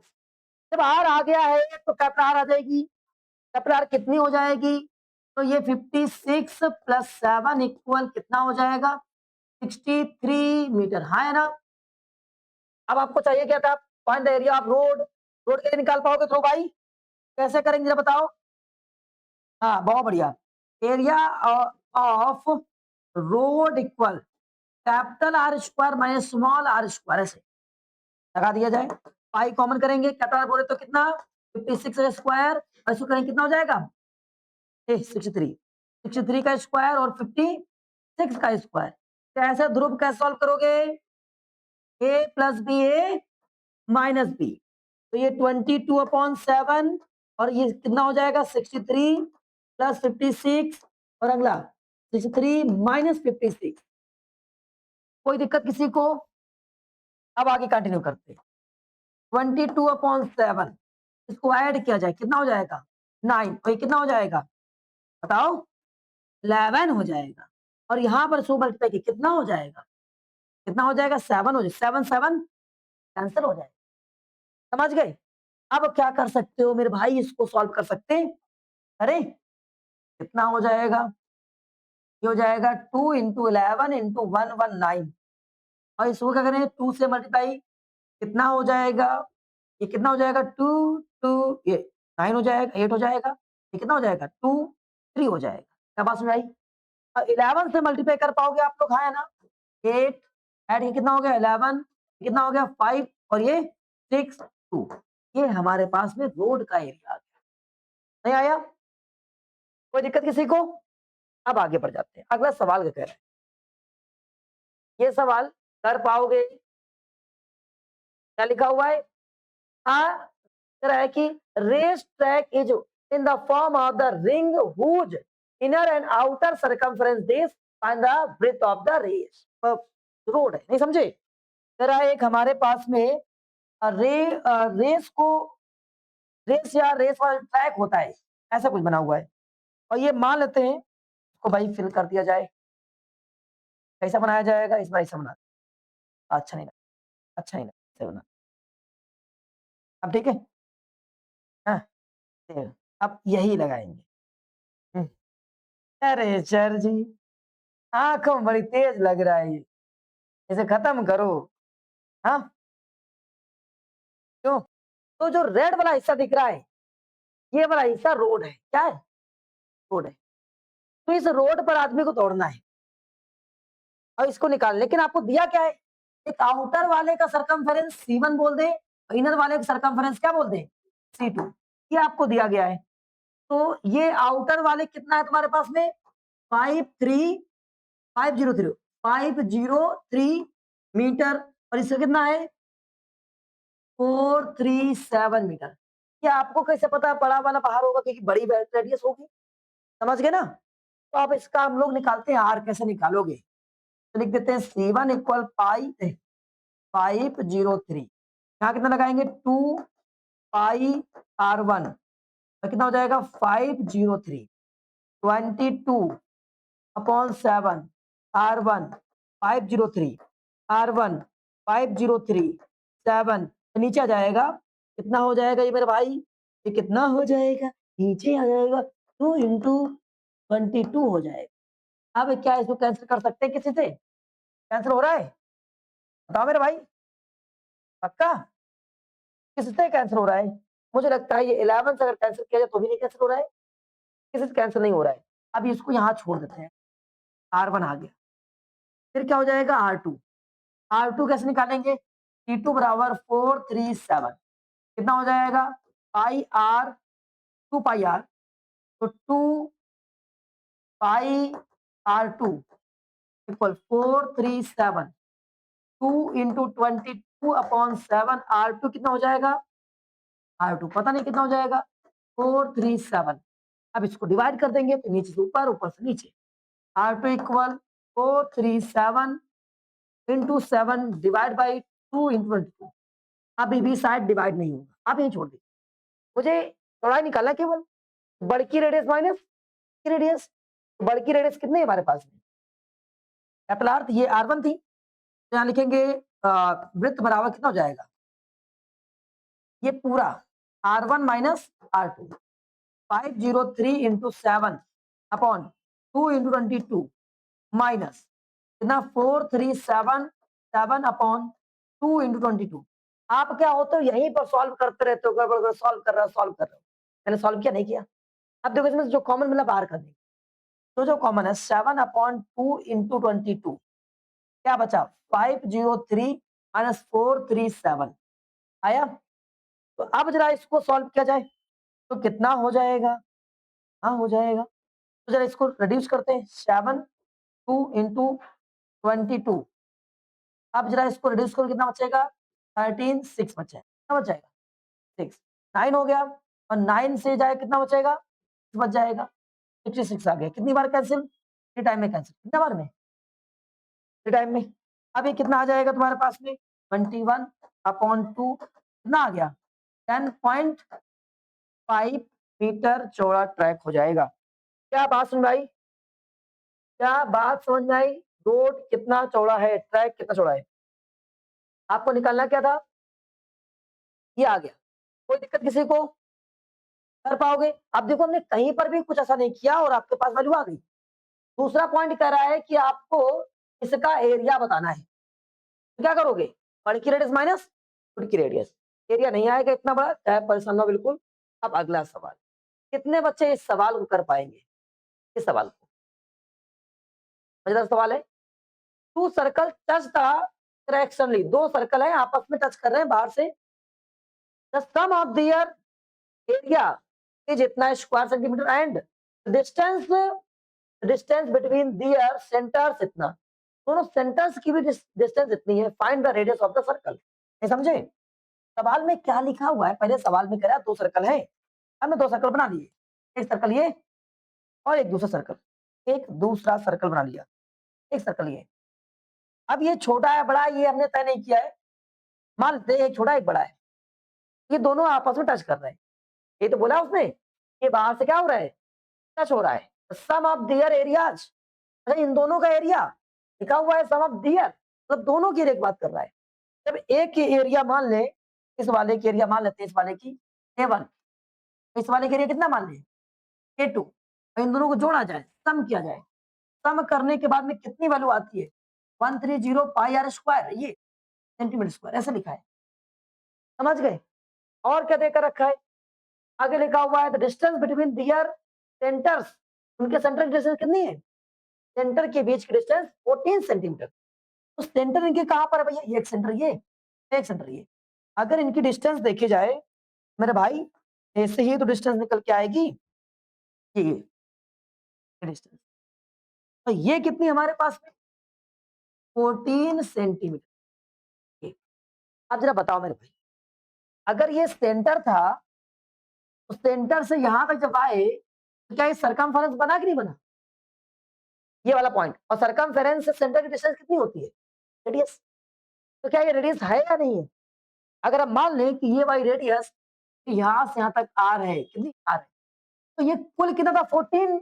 जब आर आ गया है तो कैपिटल आर आ जाएगी कैपिटल आर कितनी हो जाएगी तो ये 56 प्लस 7 इक्वल कितना हो जाएगा 63 मीटर हाँ है ना। अब आपको चाहिए क्या था find the area of road road के लिए निकाल पाओगे तो भाई कैसे करेंगे जरा बताओ। हाँ बहुत बढ़िया area of road equal capital r square minus small r square ऐसे लगा दिया जाए पाई कॉमन करेंगे कैपिटल आर बोले तो कितना 56 स्क्वायर और इसको करेंगे कितना हो जाएगा 63 का स्क्वायर और 56 का स्क्वायर कैसे ध्रुव कैसे सॉल्व करोगे ए प्लस बी ए माइनस बी तो ये 22/7 और ये कितना हो जाएगा 63 प्लस 56 और अगला 63 माइनस 56 कोई दिक्कत किसी को अब आगे कंटिन्यू करते हैं। 22/7 इसको ऐड किया जाए कितना हो जाएगा 9 और ये कितना हो जाएगा बताओ 11 हो जाएगा और यहाँ पर इसको मल्टीप्लाई किया कितना हो जाएगा 7 हो जाएगा 7 7 कैंसिल हो जाएगा समझ गए अब क्या कर सकते हो मेरे भाई इसको सॉल्व कर सकते हैं अरे कितना हो जाएगा ये हो जाएगा 2 इंटू 11 इंटू 119 और इसको क्या करें 2 से मल्टीप्लाई कितना हो जाएगा ये कितना हो जाएगा 2 2 ये 9 हो जाएगा 8 हो जाएगा ये कितना हो जाएगा 2 3 हो जाएगा क्या बात समझ आई 11 से मल्टीप्लाई कर पाओगे आप लोग हाँ है ना 8 ऐड ये कितना हो गया 11 कितना हो गया 5 और ये 6 2 ये हमारे पास में रोड का एरिया आ गया नहीं आया कोई दिक्कत किसी को अब आगे बढ़ जाते हैं अगला सवाल क्या कह रहा है ये सवाल कर पाओगे क्या लिखा हुआ है हाँ कह रहा है कि race track is in the form of the ring whose inner and outer circumference this find the breadth of the race road है नहीं समझे कह रहा है एक हमारे पास में रेस को रेस या रेस वाला ट्रैक होता है ऐसा कुछ बना हुआ है और ये मान लेते हैं इसको भाई फिल कर दिया जाए कैसा बनाया जाएगा इस बार ऐसा बना अच्छा नहीं लगा अच्छा नहीं लगा ऐसे बना अब ठीक है हाँ फिर अब यही लगाएंगे हम्म, अरे सर जी आंखों बड़ी तेज लग रहा है ये इसे खत्म करो हाँ क्यों तो जो रेड वाला हिस्सा दिख रहा है ये वाला हिस्सा रोड है क्या है रोड है तो इस रोड पर आदमी को दौड़ना है और इसको निकाल लेकिन आपको दिया क्या है एक आउटर वाले का सरकमफेरेंस C1 बोल दे और इनर वाले का सरकमफेरेंस क्या बोल दे C2 ये आपको दिया गया है तो ये आउटर वाले कितना है तुम्हारे पास में 53503 503 मीटर और इसका कितना है 437 मीटर क्या आपको कैसे पता बड़ा वाला बाहर होगा क्योंकि बड़ी रेडियस होगी समझ गए ना तो आप इसका हम लोग निकालते हैं आर कैसे निकालोगे तो लिख देते हैं C1 इक्वल 503 यहाँ कितना लगाएंगे 2 पाई R1 तो कितना हो जाएगा 503 22/7 R1 503 R1 503 7 तो नीचे आ जाएगा कितना हो जाएगा ये मेरे भाई ये कितना हो जाएगा नीचे आ जाएगा 2 इंटू 22 हो जाएगा अब क्या इसको कैंसिल कर सकते हैं किसी से कैंसिल हो रहा है बताओ मेरे भाई पक्का किससे कैंसिल हो रहा है मुझे लगता है ये 11 से अगर कैंसिल किया जाए तो भी नहीं कैंसिल हो रहा है किसी से कैंसिल नहीं हो रहा है अब इसको यहाँ छोड़ देते हैं R1 आ गया फिर क्या हो जाएगा R2 कैसे निकालेंगे T2 बराबर 437 कितना हो जाएगा पाई आर 2 पाई आर तो 2 पाई R2 इक्वल 437 2 इंटू 22/7 R2 कितना हो जाएगा R2 पता नहीं कितना हो जाएगा 437 अब इसको डिवाइड कर देंगे तो नीचे से ऊपर ऊपर से नीचे R2 equal 437 into 7 divide by 2 into 22 अभी भी शायद डिवाइड नहीं होगा आप यही छोड़ दीजिए मुझे चौड़ाई निकालना केवल बड़ की रेडियस माइनस की रेडियस बड़ की रेडियस कितनी है हमारे पास में कैपिटल आर ये R1 थी तो यहाँ लिखेंगे वृत्त बराबर कितना हो जाएगा ये पूरा R1 minus R2 503 into 7 upon 2 into 22 minus कितना 437 7 अपॉन 2 इंटू 22 आप क्या होते हो यहीं पर सॉल्व करते रहते हो गड़बड़ सॉल्व कर रहे हो मैंने सॉल्व किया नहीं किया अब देखो इसमें जो कॉमन मिला बाहर कर देंगे तो जो कॉमन है 7/2 इंटू 22 क्या बचा 503 माइनस 437 आया तो अब जरा इसको सॉल्व किया जाए तो कितना हो जाएगा हाँ हो जाएगा तो जरा इसको रिड्यूस करते हैं 2 इंटू 22 अब जरा इसको रिड्यूस करो कितना बचेगा 13 6 बचा कितना बच जाएगा 6 9 हो गया और 9 से जाए कितना बचेगा 6 बच जाएगा 66 आ गया कितनी बार कैंसिल टाइम में कैंसिल कितने बार में टाइम में अब ये कितना आ जाएगा तुम्हारे पास में 21/2 कितना आ गया 10.5 मीटर चौड़ा ट्रैक हो जाएगा। क्या बात समझ में आई? क्या बात समझ में आई? रोड कितना चौड़ा है, ट्रैक कितना चौड़ा है, आपको निकालना क्या था, ये आ गया। कोई दिक्कत किसी को, कर पाओगे? अब देखो हमने कहीं पर भी कुछ ऐसा नहीं किया और आपके पास वैल्यू आ गई। दूसरा पॉइंट कह रहा है कि आपको इसका एरिया बताना है, तो क्या करोगे, बड़ी की रेडियस माइनस छोटी की रेडियस, एरिया नहीं आएगा इतना बड़ा, चाहे परेशान ना हो बिल्कुल। अब अगला सवाल, कितने बच्चे इस सवाल को कर पाएंगे, इस सवाल को, मजेदार सवाल है। टू सर्कल टच द डायरेक्शनली, दो सर्कल है आपस में टच कर रहे हैं बाहर से, the sum of their area is इतना square centimetre and distance distance between their centres इतना, दोनों सेंटर्स की भी डिस्टेंस इतनी है, find the radius of the circle. नहीं समझे सवाल में क्या लिखा हुआ है, पहले सवाल में करा दो सर्कल है, हमने दो सर्कल बना लिए, एक सर्कल ये और एक दूसरा सर्कल, एक दूसरा सर्कल बना लिया, एक सर्कल ये। अब ये छोटा है बड़ा है ये हमने तय नहीं किया है, मान लेते हैं एक छोटा एक बड़ा है, ये दोनों आपस में टच कर रहे हैं, ये तो बोला उसने, ये बाहर से क्या हो रहा है, टच हो रहा है, सम ऑफ देयर एरियाज, अच्छा इन दोनों का एरिया लिखा हुआ है सम ऑफ दियर, मतलब दोनों की एक बात कर रहा है। जब एक की एरिया मान ले, इस वाले की एरिया मान लेते हैं, इस वाले की A1, इस वाले के एरिया कितना मान ले A2, इन दोनों को जोड़ा जाए, सम किया जाए, सम करने के बाद में कितनी वैल्यू आती है 130 पाई आर स्क्वायर, ये सेंटीमीटर स्क्वायर ऐसे लिखा है, समझ गए। और क्या देकर रखा है, आगे लिखा हुआ है the distance between their centres, उनके सेंटर की डिस्टेंस कितनी है, सेंटर के बीच की डिस्टेंस 14 सेंटीमीटर, तो सेंटर इनके कहां पर है भैया, ये एक सेंटर ये, एक सेंटर ये, अगर इनकी डिस्टेंस देखी जाए मेरे भाई, ऐसे ही तो डिस्टेंस निकल के आएगी, ये डिस्टेंस, तो ये कितनी हमारे पास में 14 सेंटीमीटर। अब जरा बताओ मेरे भाई, अगर ये सेंटर था तो सेंटर से यहां तक जब आए तो क्या ये सरकमफेरेंस बना कि नहीं बना, ये वाला पॉइंट, और सरकमफेरेंस से सेंटर की डिस्टेंस कितनी होती है, रेडियस, तो क्या ये रेडियस है या नहीं है। अगर हम मान लें कि ये वाली रेडियस यहां से यहां तक आर है, कितनी आर है, तो ये कुल कितना था 14,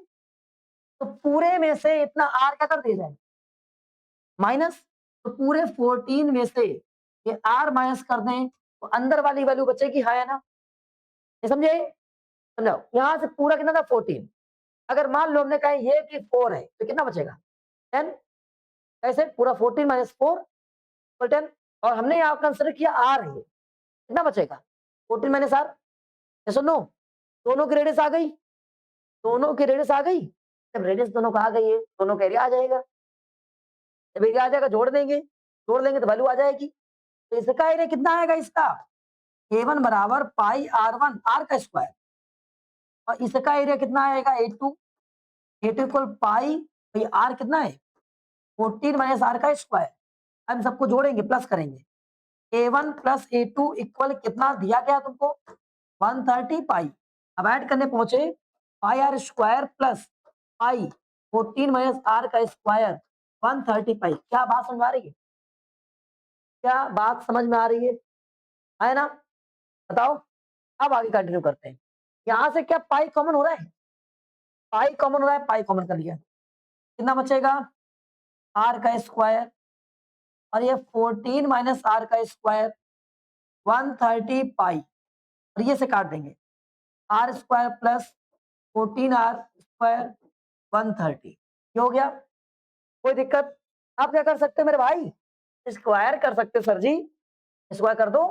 तो पूरे में से इतना आर क्या कर दिया जाए माइनस, तो पूरे 14 में से ये आर माइनस कर दें तो अंदर वाली वैल्यू बचेगी, है ना, ये समझे, समझाओ यहां से पूरा कितना था 14, अगर मान लो हमने कहा ये कि 4 है तो कितना बचेगा 10, ऐसे पूरा 14 माइनस 4 10, और हमने यहाँ कंसिडर किया आर है, कितना बचेगा 14 माइनस आर, सुनो दोनों की रेडियस आ गई, दोनों की रेडियस आ गई, जब रेडियस दोनों का आ गई है दोनों का एरिया आ जाएगा, जब एरिया आ जाएगा जोड़ देंगे तो वैल्यू आ जाएगी, तो इसका एरिया कितना आएगा, इसका A1 बराबर पाई R1 आर का स्क्वायर, और इसका एरिया कितना आएगा A2 इक्वल पाई, भाई आर कितना है 14 माइनस आर का स्क्वायर, हम सबको जोड़ेंगे प्लस करेंगे, A1 प्लस A2 इक्वल कितना दिया गया तुमको 130 पाई, अब ऐड करने पहुंचे pi r square plus pi 14 minus r का स्क्वायर 130 पाई, क्या बात समझ आ रही है, क्या बात समझ में आ रही है ना, बताओ। अब आगे कंटिन्यू करते हैं, यहां से क्या पाई कॉमन हो रहा है, पाई कॉमन हो रहा है, पाई कॉमन कर लिया, कितना बचेगा आर का स्क्वायर, और ये 14 माइनस आर का स्क्वायर 130 पाई, और ये से काट देंगे r square plus 14 r square 130, ये हो गया, कोई दिक्कत। आप क्या कर सकते हैं मेरे भाई, स्क्वायर कर सकते सर जी, स्क्वायर कर दो,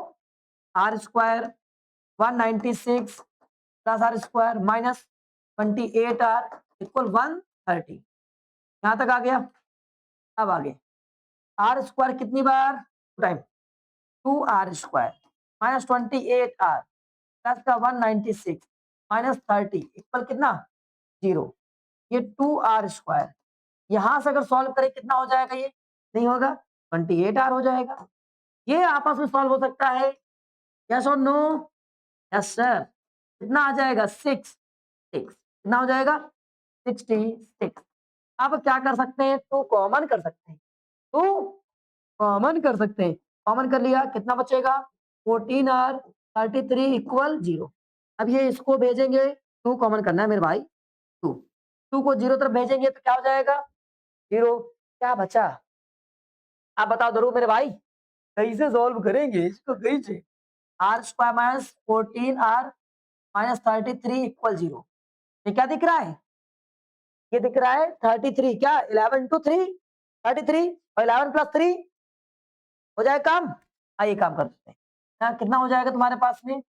r square 196 plus r square minus 28 r equal 130, यहां तक आ गया। अब आगे आर स्क्वायर कितनी बार time 2 r square minus 28 r plus का 196 माइनस 30 इक्वल कितना 0, ये 2 आर स्क्वायर, यहां से अगर सॉल्व करें कितना हो जाएगा, ये नहीं होगा 28 आर हो जाएगा, ये आपस में सॉल्व हो सकता है, यस और नो, यस सर, कितना आ जाएगा 6 कितना हो जाएगा 66। अब क्या कर सकते हैं, तो कॉमन कर सकते हैं, तो कॉमन कर सकते हैं, कॉमन कर लिया, कितना बचेगा 14r 33 इक्वल 0। अब ये इसको भेजेंगे, 2 कॉमन करना है मेरे भाई, 2 2 को 0 तरफ भेजेंगे तो क्या हो जाएगा 0। क्या बचा आप बताओ जरूर मेरे भाई, कैसे सॉल्व करेंगे इसको, कैसे r square minus 14r minus 33 equal 0। ये क्या दिख रहा है, ये दिख रहा है 33, क्या 11 इंटू 3 33 और 11 प्लस 3 हो जाए काम। आइए काम कर सकते हैं, यहाँ कितना हो जाएगा तुम्हारे पास में,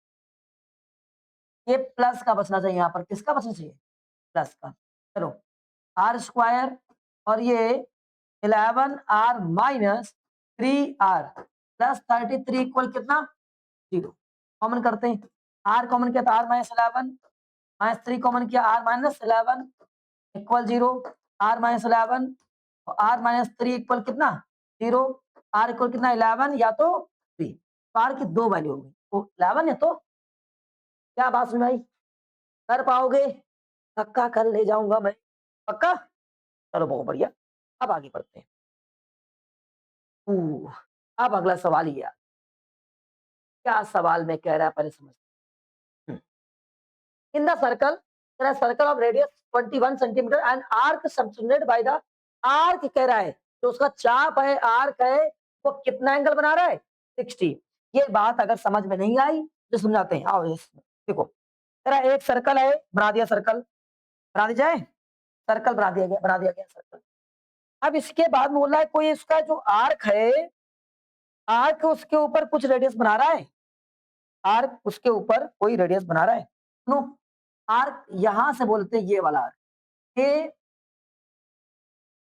ये प्लस का बचना चाहिए, यहाँ पर किसका बचना चाहिए प्लस का। चलो आर स्क्वायर और ये 11r minus 3r plus 33 equal कितना 0। कॉमन करते हैं, आर कॉमन किया तो आर माइनस 11 माइनस 3 कॉमन किया r minus 11 equal 0। R minus 11 और आर माइनस 3 इक्वल कितना 0। आर इक्वल कितना 11 या तो 3, तो आर की 2 वैल्यू होगी, तो 11 है। तो क्या बात सुन भाई, कर पाओगे, पक्का कर ले जाऊंगा मैं, पक्का। चलो बहुत बढ़िया, अब आगे बढ़ते हैं। अब अगला सवाल ये है, क्या सवाल में कह रहा है पहले समझ। In the circle there is circle of radius 21 centimeter and arc subtended by the arc कह रहा है, तो उसका चाप है आर्क है, वो कितना एंगल बना रहा है 60। ये बात अगर समझ में नहीं आई तो समझाते हैं, आओ देखो तेरा एक सर्कल है, बना दिया सर्कल, बना दी जाए सर्कल, बना दिया गया सर्कल। अब इसके बाद में बोला है कोई इसका जो आर्क है, आर्क उसके ऊपर कुछ रेडियस बना रहा है, आर्क उसके ऊपर कोई रेडियस बना रहा है। सुनो आर्क यहां से बोलते हैं ये वाला आर्क, ए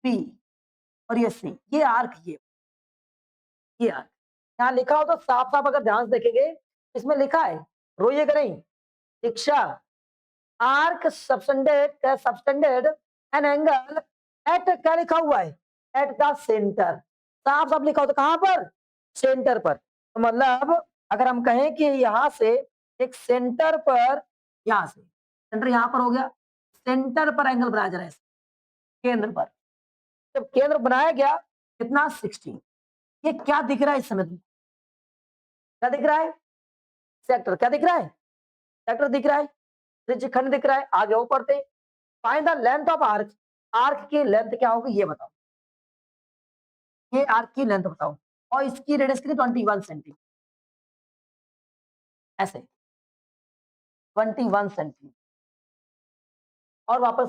बी और ये सी, ये आर्क, ये आर्क यहाँ लिखा हो तो साफ साफ अगर ध्यान से देखेंगे इसमें लिखा है, रोइएगा नहीं Diksha, arc subtended an angle at, क्या लिखा हुआ है एट द सेंटर, साफ साफ लिखा हो तो कहां पर सेंटर पर। तो मतलब अगर हम कहें कि यहां से एक सेंटर पर, यहां से सेंटर यहां पर हो गया, सेंटर पर एंगल बनाया जा रहा है, केंद्र पर, जब केंद्र बनाया गया कितना 60। ये क्या दिख रहा है इस समय तुमको, क्या दिख रहा है सेक्टर, क्या दिख रहा है सेक्टर दिख रहा है, त्रिज्यखंड दिख रहा है। आगे वो पढ़ते, find the length of arc, arc की लेंथ क्या होगी ये बताओ, ये आर्क की लेंथ बताओ, और इसकी रेडियस कितनी 21 सेंटीमीटर, ऐसे 21 सेंटीमीटर। और वापस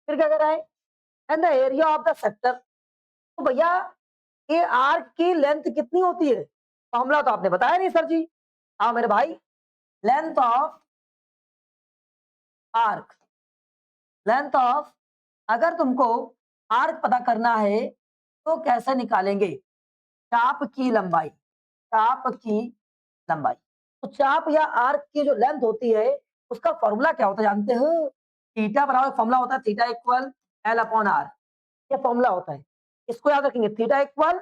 फिर क्या कर रहा है, and the area of the sector, तो भैया ये आर्क की लेंथ कितनी होती है, फॉर्मूला तो आपने बताया नहीं सर जी। हाँ मेरे भाई, length of arc, length of, अगर तुमको आर्क पता करना है तो कैसे निकालेंगे, चाप की लंबाई, चाप की लंबाई। तो चाप या आर्क की जो लेंथ होती है उसका फॉर्मूला क्या होता है जानते हो, थीटा बराबर फॉर्मूला होता है theta equal l upon r, ये फॉर्मूला होता है, इसको याद रखेंगे थीटा इक्वल।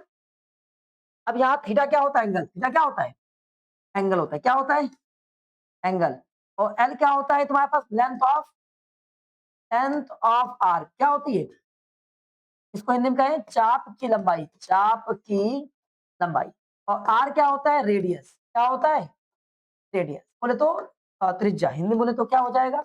अब यहाँ थीटा क्या होता है एंगल, थीटा क्या होता है एंगल होता है, क्या होता है एंगल, और एल क्या होता है तुम्हारे पास लेंथ ऑफ आर्क क्या होती है, इसको हिंदी में कहें चाप की लंबाई, चाप की लंबाई। और आर क्या होता है रेडियस, क्या होता है रेडियस, बोले तो त्रिज्या, हिंदी बोले तो क्या हो जाएगा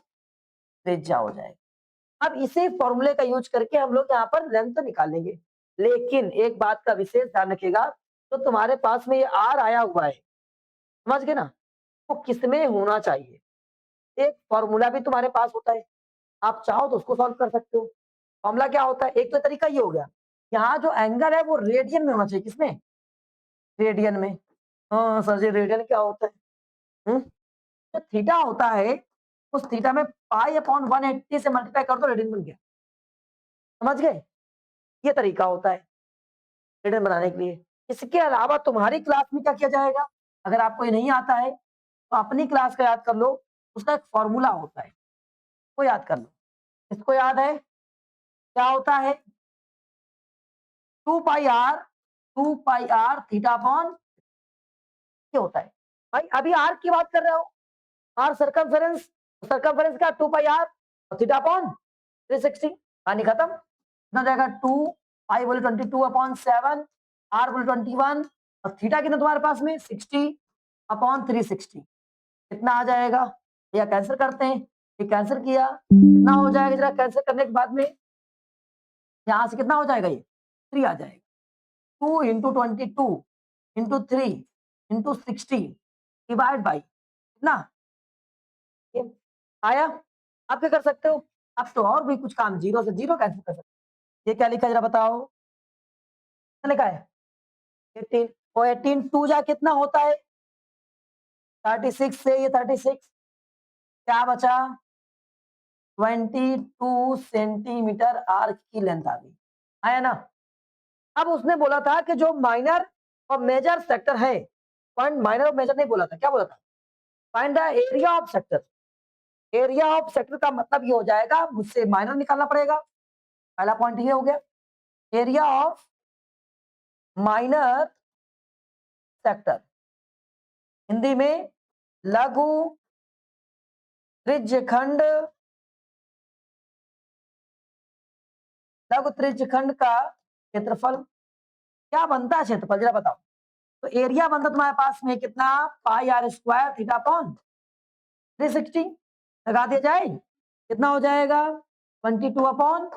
त्रिज्या हो जाएगा। अब इसी फॉर्मूले का यूज करके हम लोग यहाँ पर लेंथ निकालेंगे, लेकिन एक बात का विशेष ध्यान रखिएगा, तो तुम्हारे पास में ये आर आया हुआ है, समझ गए ना, वो किसमें होना चाहिए, एक फॉर्मूला भी तुम्हारे पास होता है, आप चाहो तो उसको सॉल्व कर सकते हो। फॉर्मूला क्या होता है, एक तो तरीका ये हो गया, यहाँ जो एंगल है वो रेडियन में होना चाहिए, किसमें रेडियन में। हाँ सर जी रेडियन क्या होता है, जो थीटा होता है उस थीटा में पाई अपॉन 180 से मल्टीप्लाई कर दो, रेडियन बन गया, समझ गए, ये तरीका होता है रेडियन बनाने के लिए। इसके अलावा तुम्हारी क्लास में क्या किया जाएगा, अगर आपको ये नहीं आता है तो अपनी क्लास का याद कर लो, उसका एक फॉर्मूला होता है, वो याद कर लो, इसको याद है क्या होता है 2 पाई आर थीटा अपॉन, ये होता है भाई। अभी आर की बात कर रहे हो, आर सर्कमफेरेंस, सर्कमफेरेंस का 2 पाई आर और थीटा अपॉन 360, कहानी खत्म। कितना जाएगा 2 पाई बोले 22 अपॉन 7, आर बोले 21 और थीटा कितना तुम्हारे पास में 60/360 कितना आ जाएगा या कैंसिल करते हैं। ये कैंसिल किया कितना हो जाएगा जरा कैंसिल करने के बाद में यहां से कितना हो जाएगा ये 3 आ जाएगा 2 × 22 × 3 × 60 डिवाइड बाई कितना ये आया। आप क्या कर सकते हो आप तो और भी कुछ काम जीरो से जीरो कैंसिल कर सकते हो। ये क्या लिखा जरा बताओ क्या लिखा है 18 और 18 2 जा कितना होता है 36 से ये 36 क्या बचा 22 सेंटीमीटर आर्क की लेंथ आ गई आया ना। अब उसने बोला था कि जो माइनर और मेजर सेक्टर है पॉइंट माइनर और मेजर नहीं बोला था क्या बोला था find the area of sector. Area of sector का मतलब ये हो जाएगा मुझसे माइनर निकालना पड़ेगा पहला पॉइंट ये हो गया। Area of minor sector Hindi में लघु त्रिज्यखंड लघु त्रिज्यखंड का क्षेत्रफल क्या बनता है क्षेत्रफल जरा बताओ। तो एरिया बनता तुम्हारे पास में कितना πr² थीटा अपॉन 360 लगा दिया जाए कितना हो जाएगा 22/7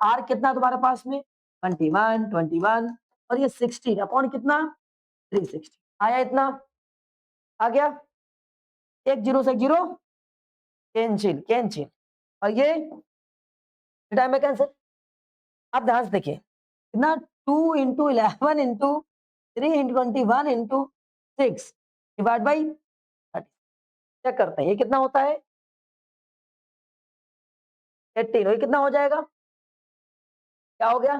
आर कितना तुम्हारे पास में 21 और ये 60 अपॉन कितना 360 आया इतना आ गया एक जीरो से जीरो कैंसिल कैंसिल और ये टाइम में कैंसिल। आप ध्यान से देखिए कितना 2 × 11 × 3 × 21 × 6 डिवाइड बाई 30 चेक करते हैं ये कितना होता है 18 और ये कितना हो जाएगा क्या हो गया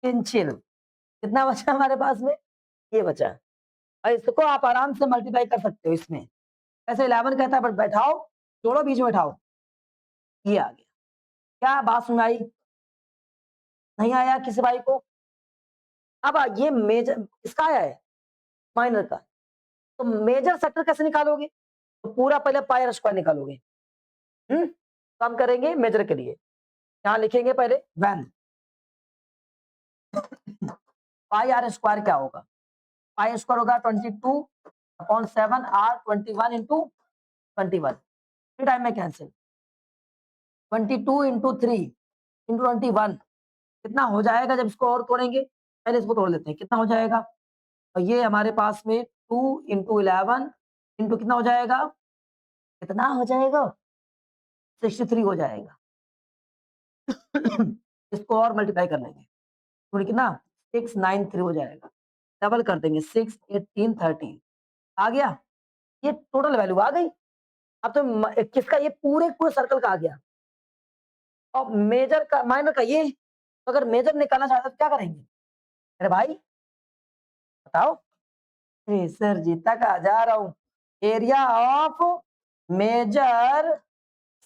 कैंसिल कितना बचा हमारे पास में ये बचा और इसको आप आराम से मल्टीप्लाई कर सकते हो इसमें ऐसे 11 कहता है बट बैठाओ जोड़ो बीच में बैठाओ ये आ गया। क्या बात सुनाई नहीं आया किसी भाई को। अब ये मेजर इसका आया है माइनर का तो मेजर सेक्टर कैसे निकालोगे तो पूरा पहले πr² निकालोगे तो हम करेंगे मेजर के लिए यहां लिखेंगे पहले वैन πr² क्या होगा πr² होगा 22/7 r 21 × 21 फिर टाइम में कैंसिल 22 × 3 × 21 कितना हो जाएगा जब इसको और तोड़ेंगे पहले इसको तोड़ लेते हैं कितना हो जाएगा और ये हमारे पास में 2 × 11 इंटू कितना हो जाएगा कितना हो जाएगा 63 हो जाएगा इसको और मल्टीप्लाई कर लेंगे तो कितना 693 हो जाएगा डबल कर देंगे 6 18 30 आ गया ये टोटल वैल्यू आ गई। अब तो किसका ये पूरे पूरे सर्कल का आ गया और मेजर का माइनर का ये तो अगर मेजर निकालना चाहते तो क्या करेंगे अरे भाई बताओ सर जी तक आ जा रहा हूं area of major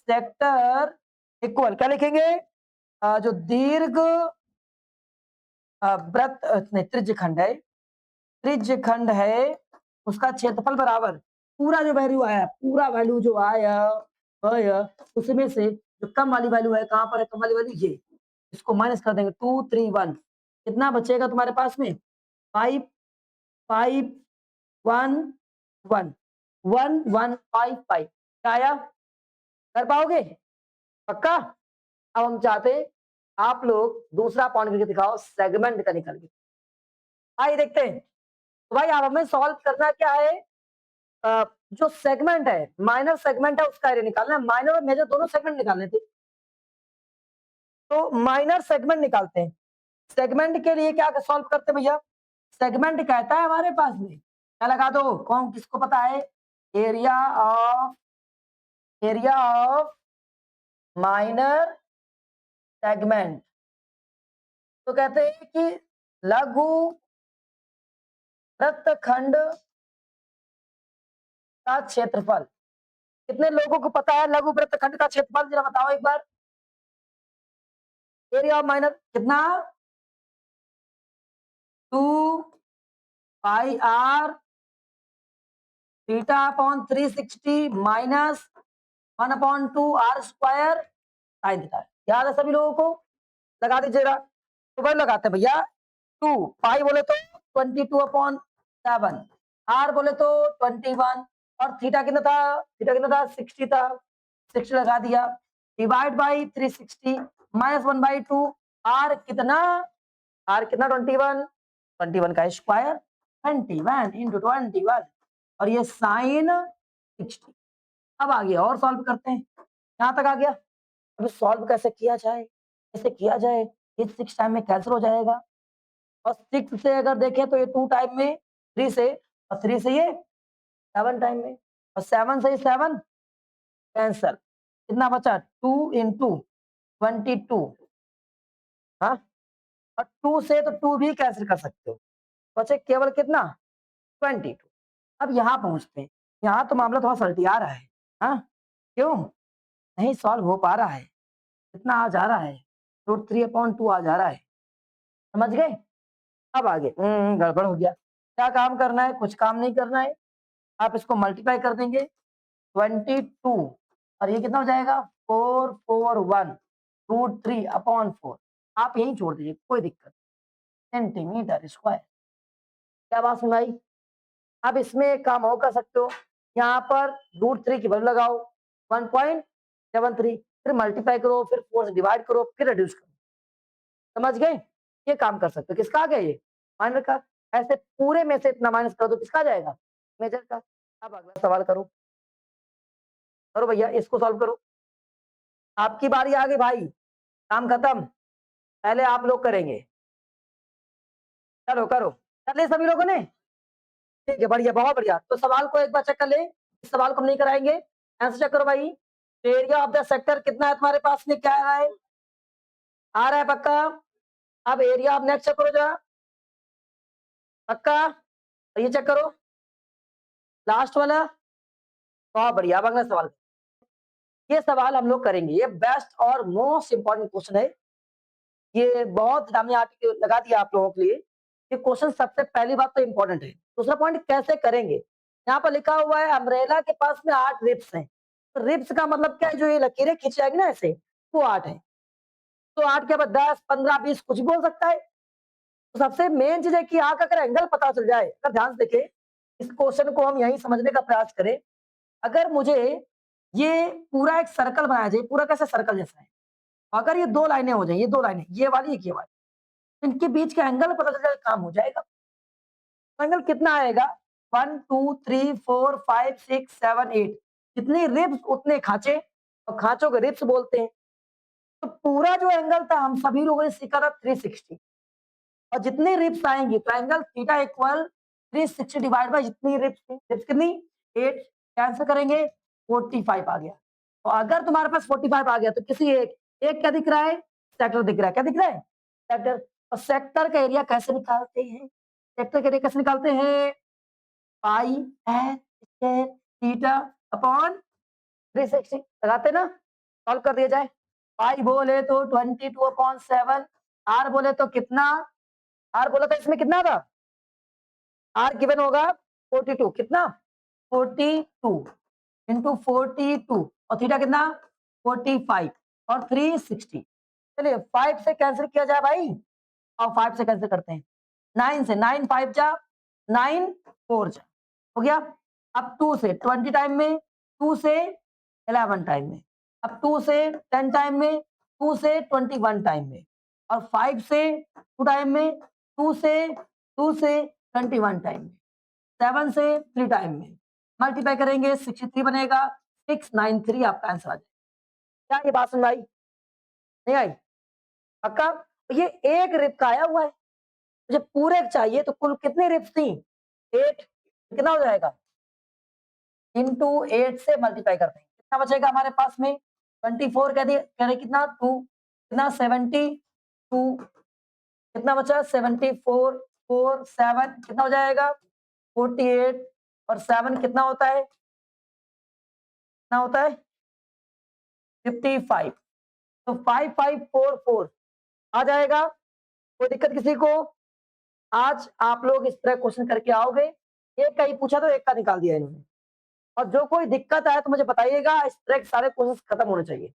sector equal क्या लिखेंगे जो दीर्घ वृत्त नहीं त्रिज्यखंड है उसका क्षेत्रफल बराबर पूरा जो वैल्यू जो आया उसमें से जो कम वाली वैल्यू है कहां पर है कम वाली वैल्यू ये इसको माइनस कर देंगे 231 कितना बचेगा तुम्हारे पास में 5511 क्या आया कर पाओगे पक्का। अब हम चाहते आप लोग दूसरा पॉइंट करके दिखाओ सेगमेंट का निकल के आइए देखते हैं तो भाई आप हमें सॉल्व करना क्या है जो सेगमेंट है माइनर सेगमेंट है उसका एरिया निकालना है माइनर और मेजर दोनों सेगमेंट निकालने थे तो माइनर सेगमेंट निकालते हैं। सेगमेंट के लिए क्या सॉल्व करते हैं भैया सेगमेंट कहता है हमारे पास में क्या लगा दो कौन किसको पता है एरिया ऑफ माइनर सेगमेंट तो कहते हैं कि लघु वृत्तखंड का क्षेत्रफल कितने लोगों को पता है लघु वृत्तखंड का क्षेत्रफल जरा बताओ एक बार एरिया ऑफ माइनर कितना 2πr θ/360 minus 1/2r² sine theta याद है सभी लोगों को लगा दीजिएगा तो वही लगाते हैं भैया 2 पाई बोले तो 22/7, r बोले तो 21, और थीटा कितना था, 60 था, 60 लगा दिया, डिवाइड बाई 360 -1/2, r कितना, 21, 21 का स्क्वायर, 21 इंटू 21, और ये साइन 60। अब आगे और सॉल्व करते हैं, यहाँ तक आ गया। अब सॉल्व कैसे किया जाए, कैसे किया जाए, ये 6 टाइम में कैंसिल हो जाएगा, और 6 से अगर देखें तो ये 2 टाइम में, 3 से, और 3 से ये 7 टाइम में, और 7 से 7 कैंसल, कितना बचा, 2 इंटू 22, हाँ, और 2 से तो 2 भी कैंसिल कर सकते हो, बचे केवल कितना, 22। अब यहाँ पहुंचते हैं, यहाँ तो मामला थोड़ा सलटिया रहा है, हाँ, क्यों नहीं सॉल्व हो पा रहा है, कितना आ जा रहा है, √3/2 आ जा रहा है, समझ गए। अब आगे गड़बड़ हो गया, क्या काम करना है, कुछ काम नहीं करना है, आप इसको मल्टीप्लाई कर देंगे 22, और ये कितना हो जाएगा, 441 √3/4, आप यही छोड़ दीजिए, कोई दिक्कत, सेंटीमीटर स्क्वायर। क्या बात सुन भाई, अब इसमें एक काम और कर सकते हो, यहाँ पर √3 की वैल्यू लगाओ 1.73, फिर मल्टीप्लाई करो, फिर 4 से डिवाइड करो, फिर रिड्यूस करो, समझ गए। ये काम कर सकते हो, किसका आ गया ये, माइनर का, ऐसे पूरे में से इतना माइनस कर दो, किसका आ जाएगा, मेजर का। अब अगला सवाल करो, करो भैया, इसको सॉल्व करो, आपकी बारी आ गई भाई, काम खत्म, पहले आप लोग करेंगे, चलो करो, कर ले सभी लोगों ने, ठीक है, बढ़िया, बहुत बढ़िया। तो सवाल को एक बार चेक कर ले, इस सवाल को हम नहीं कराएंगे, आंसर चेक करो भाई, एरिया ऑफ द सेक्टर कितना है तुम्हारे पास में, क्या आ रहा है पक्का। अब एरिया ऑफ नेक्स्ट चेक करो जरा, पक्का, और ये चेक करो लास्ट वाला, बहुत बढ़िया। अब अगला सवाल, ये सवाल हम लोग करेंगे, ये बेस्ट और मोस्ट इंपॉर्टेंट क्वेश्चन है, ये बहुत हमने यहाँ लगा दिया आप लोगों के लिए, ये क्वेश्चन सबसे पहली बात तो इंपॉर्टेंट है। दूसरा पॉइंट कैसे करेंगे, यहाँ पर लिखा हुआ है अम्ब्रेला के पास में 8 रिप्स हैं, तो रिप्स का मतलब क्या है, जो ये लकीरें खींच जाएगी ना ऐसे, वो 8 है, तो 8 के बाद 10, 15, 20 कुछ भी बोल सकता है। तो सबसे मेन चीज है कि यहाँ का अगर एंगल पता चल जाए, अगर ध्यान से देखें इस क्वेश्चन को, हम यही समझने का प्रयास करें, अगर मुझे ये पूरा एक सर्कल बनाया जाए, पूरा कैसे सर्कल जैसा है, अगर ये 2 लाइनें हो जाए, ये 2 लाइनें, ये वाली एक ये वाली, इनके बीच का एंगल पता चल जाए, काम हो जाएगा। एंगल कितना आएगा, 1 2 3 4 5 6 7 8, जितनी रिब्स उतने खांचे, और खांचों के रिब्स बोलते हैं। तो पूरा जो एंगल था हम सभी लोगों ने सीखा था 360, और जितनी रिब्स आएंगी तो angle theta equal 360 divide by जितनी रिब्स थी, रिब्स कितनी 8, कैंसिल करेंगे 45 आ गया। और अगर तुम्हारे पास 45 आ गया तो किसी एक क्या दिख रहा है, सेक्टर दिख रहा है, क्या दिख रहा है, सेक्टर। और सेक्टर का एरिया कैसे निकालते हैं, सेक्टर का एरिया कैसे निकालते हैं, पाई एस स्क्वायर थीटा अपॉन 360 लगाते ना, सॉल्व कर दिया जाए। पाई बोले तो 22/7, आर बोले तो कितना, आर बोला था इसमें कितना था, आर गिवन होगा 42, कितना 42 इंटू 42, और थीटा कितना 45, और 360। चलिए 5 से कैंसिल किया जाए भाई, और 5 से कैंसिल करते हैं, 9 से, 9 5 जा 9 4 जा, हो गया। अब 2 से 20 टाइम में, 2 से 11 टाइम में, अब 2 से 10 टाइम में, 2 से 21 टाइम में, और 5 से 2 टाइम में, 2 से 21 टाइम में, 7 से 3 टाइम में, मल्टीप्लाई करेंगे 63 बनेगा, 693 आपका आंसर आ जाएगा। क्या ये बात समझ आई, नहीं आई, पक्का। ये एक रिप का आया हुआ है, मुझे पूरे चाहिए, तो कुल कितनी रिप्स थी 8, कितना हो जाएगा, इंटू 8 से मल्टीप्लाई करते हैं, कितना बचेगा हमारे पास में 24, कह रहे कितना 2, कितना 72, कितना बचा 74 4 7, कितना हो जाएगा 48, और 7 कितना होता है, कितना होता है 55, तो 5544 आ जाएगा। कोई दिक्कत किसी को, आज आप लोग इस तरह क्वेश्चन करके आओगे, एक का ही पूछा तो एक का निकाल दिया इन्होंने, और जो कोई दिक्कत आए तो मुझे बताइएगा, इस तरह के सारे कोशिश खत्म होने चाहिए।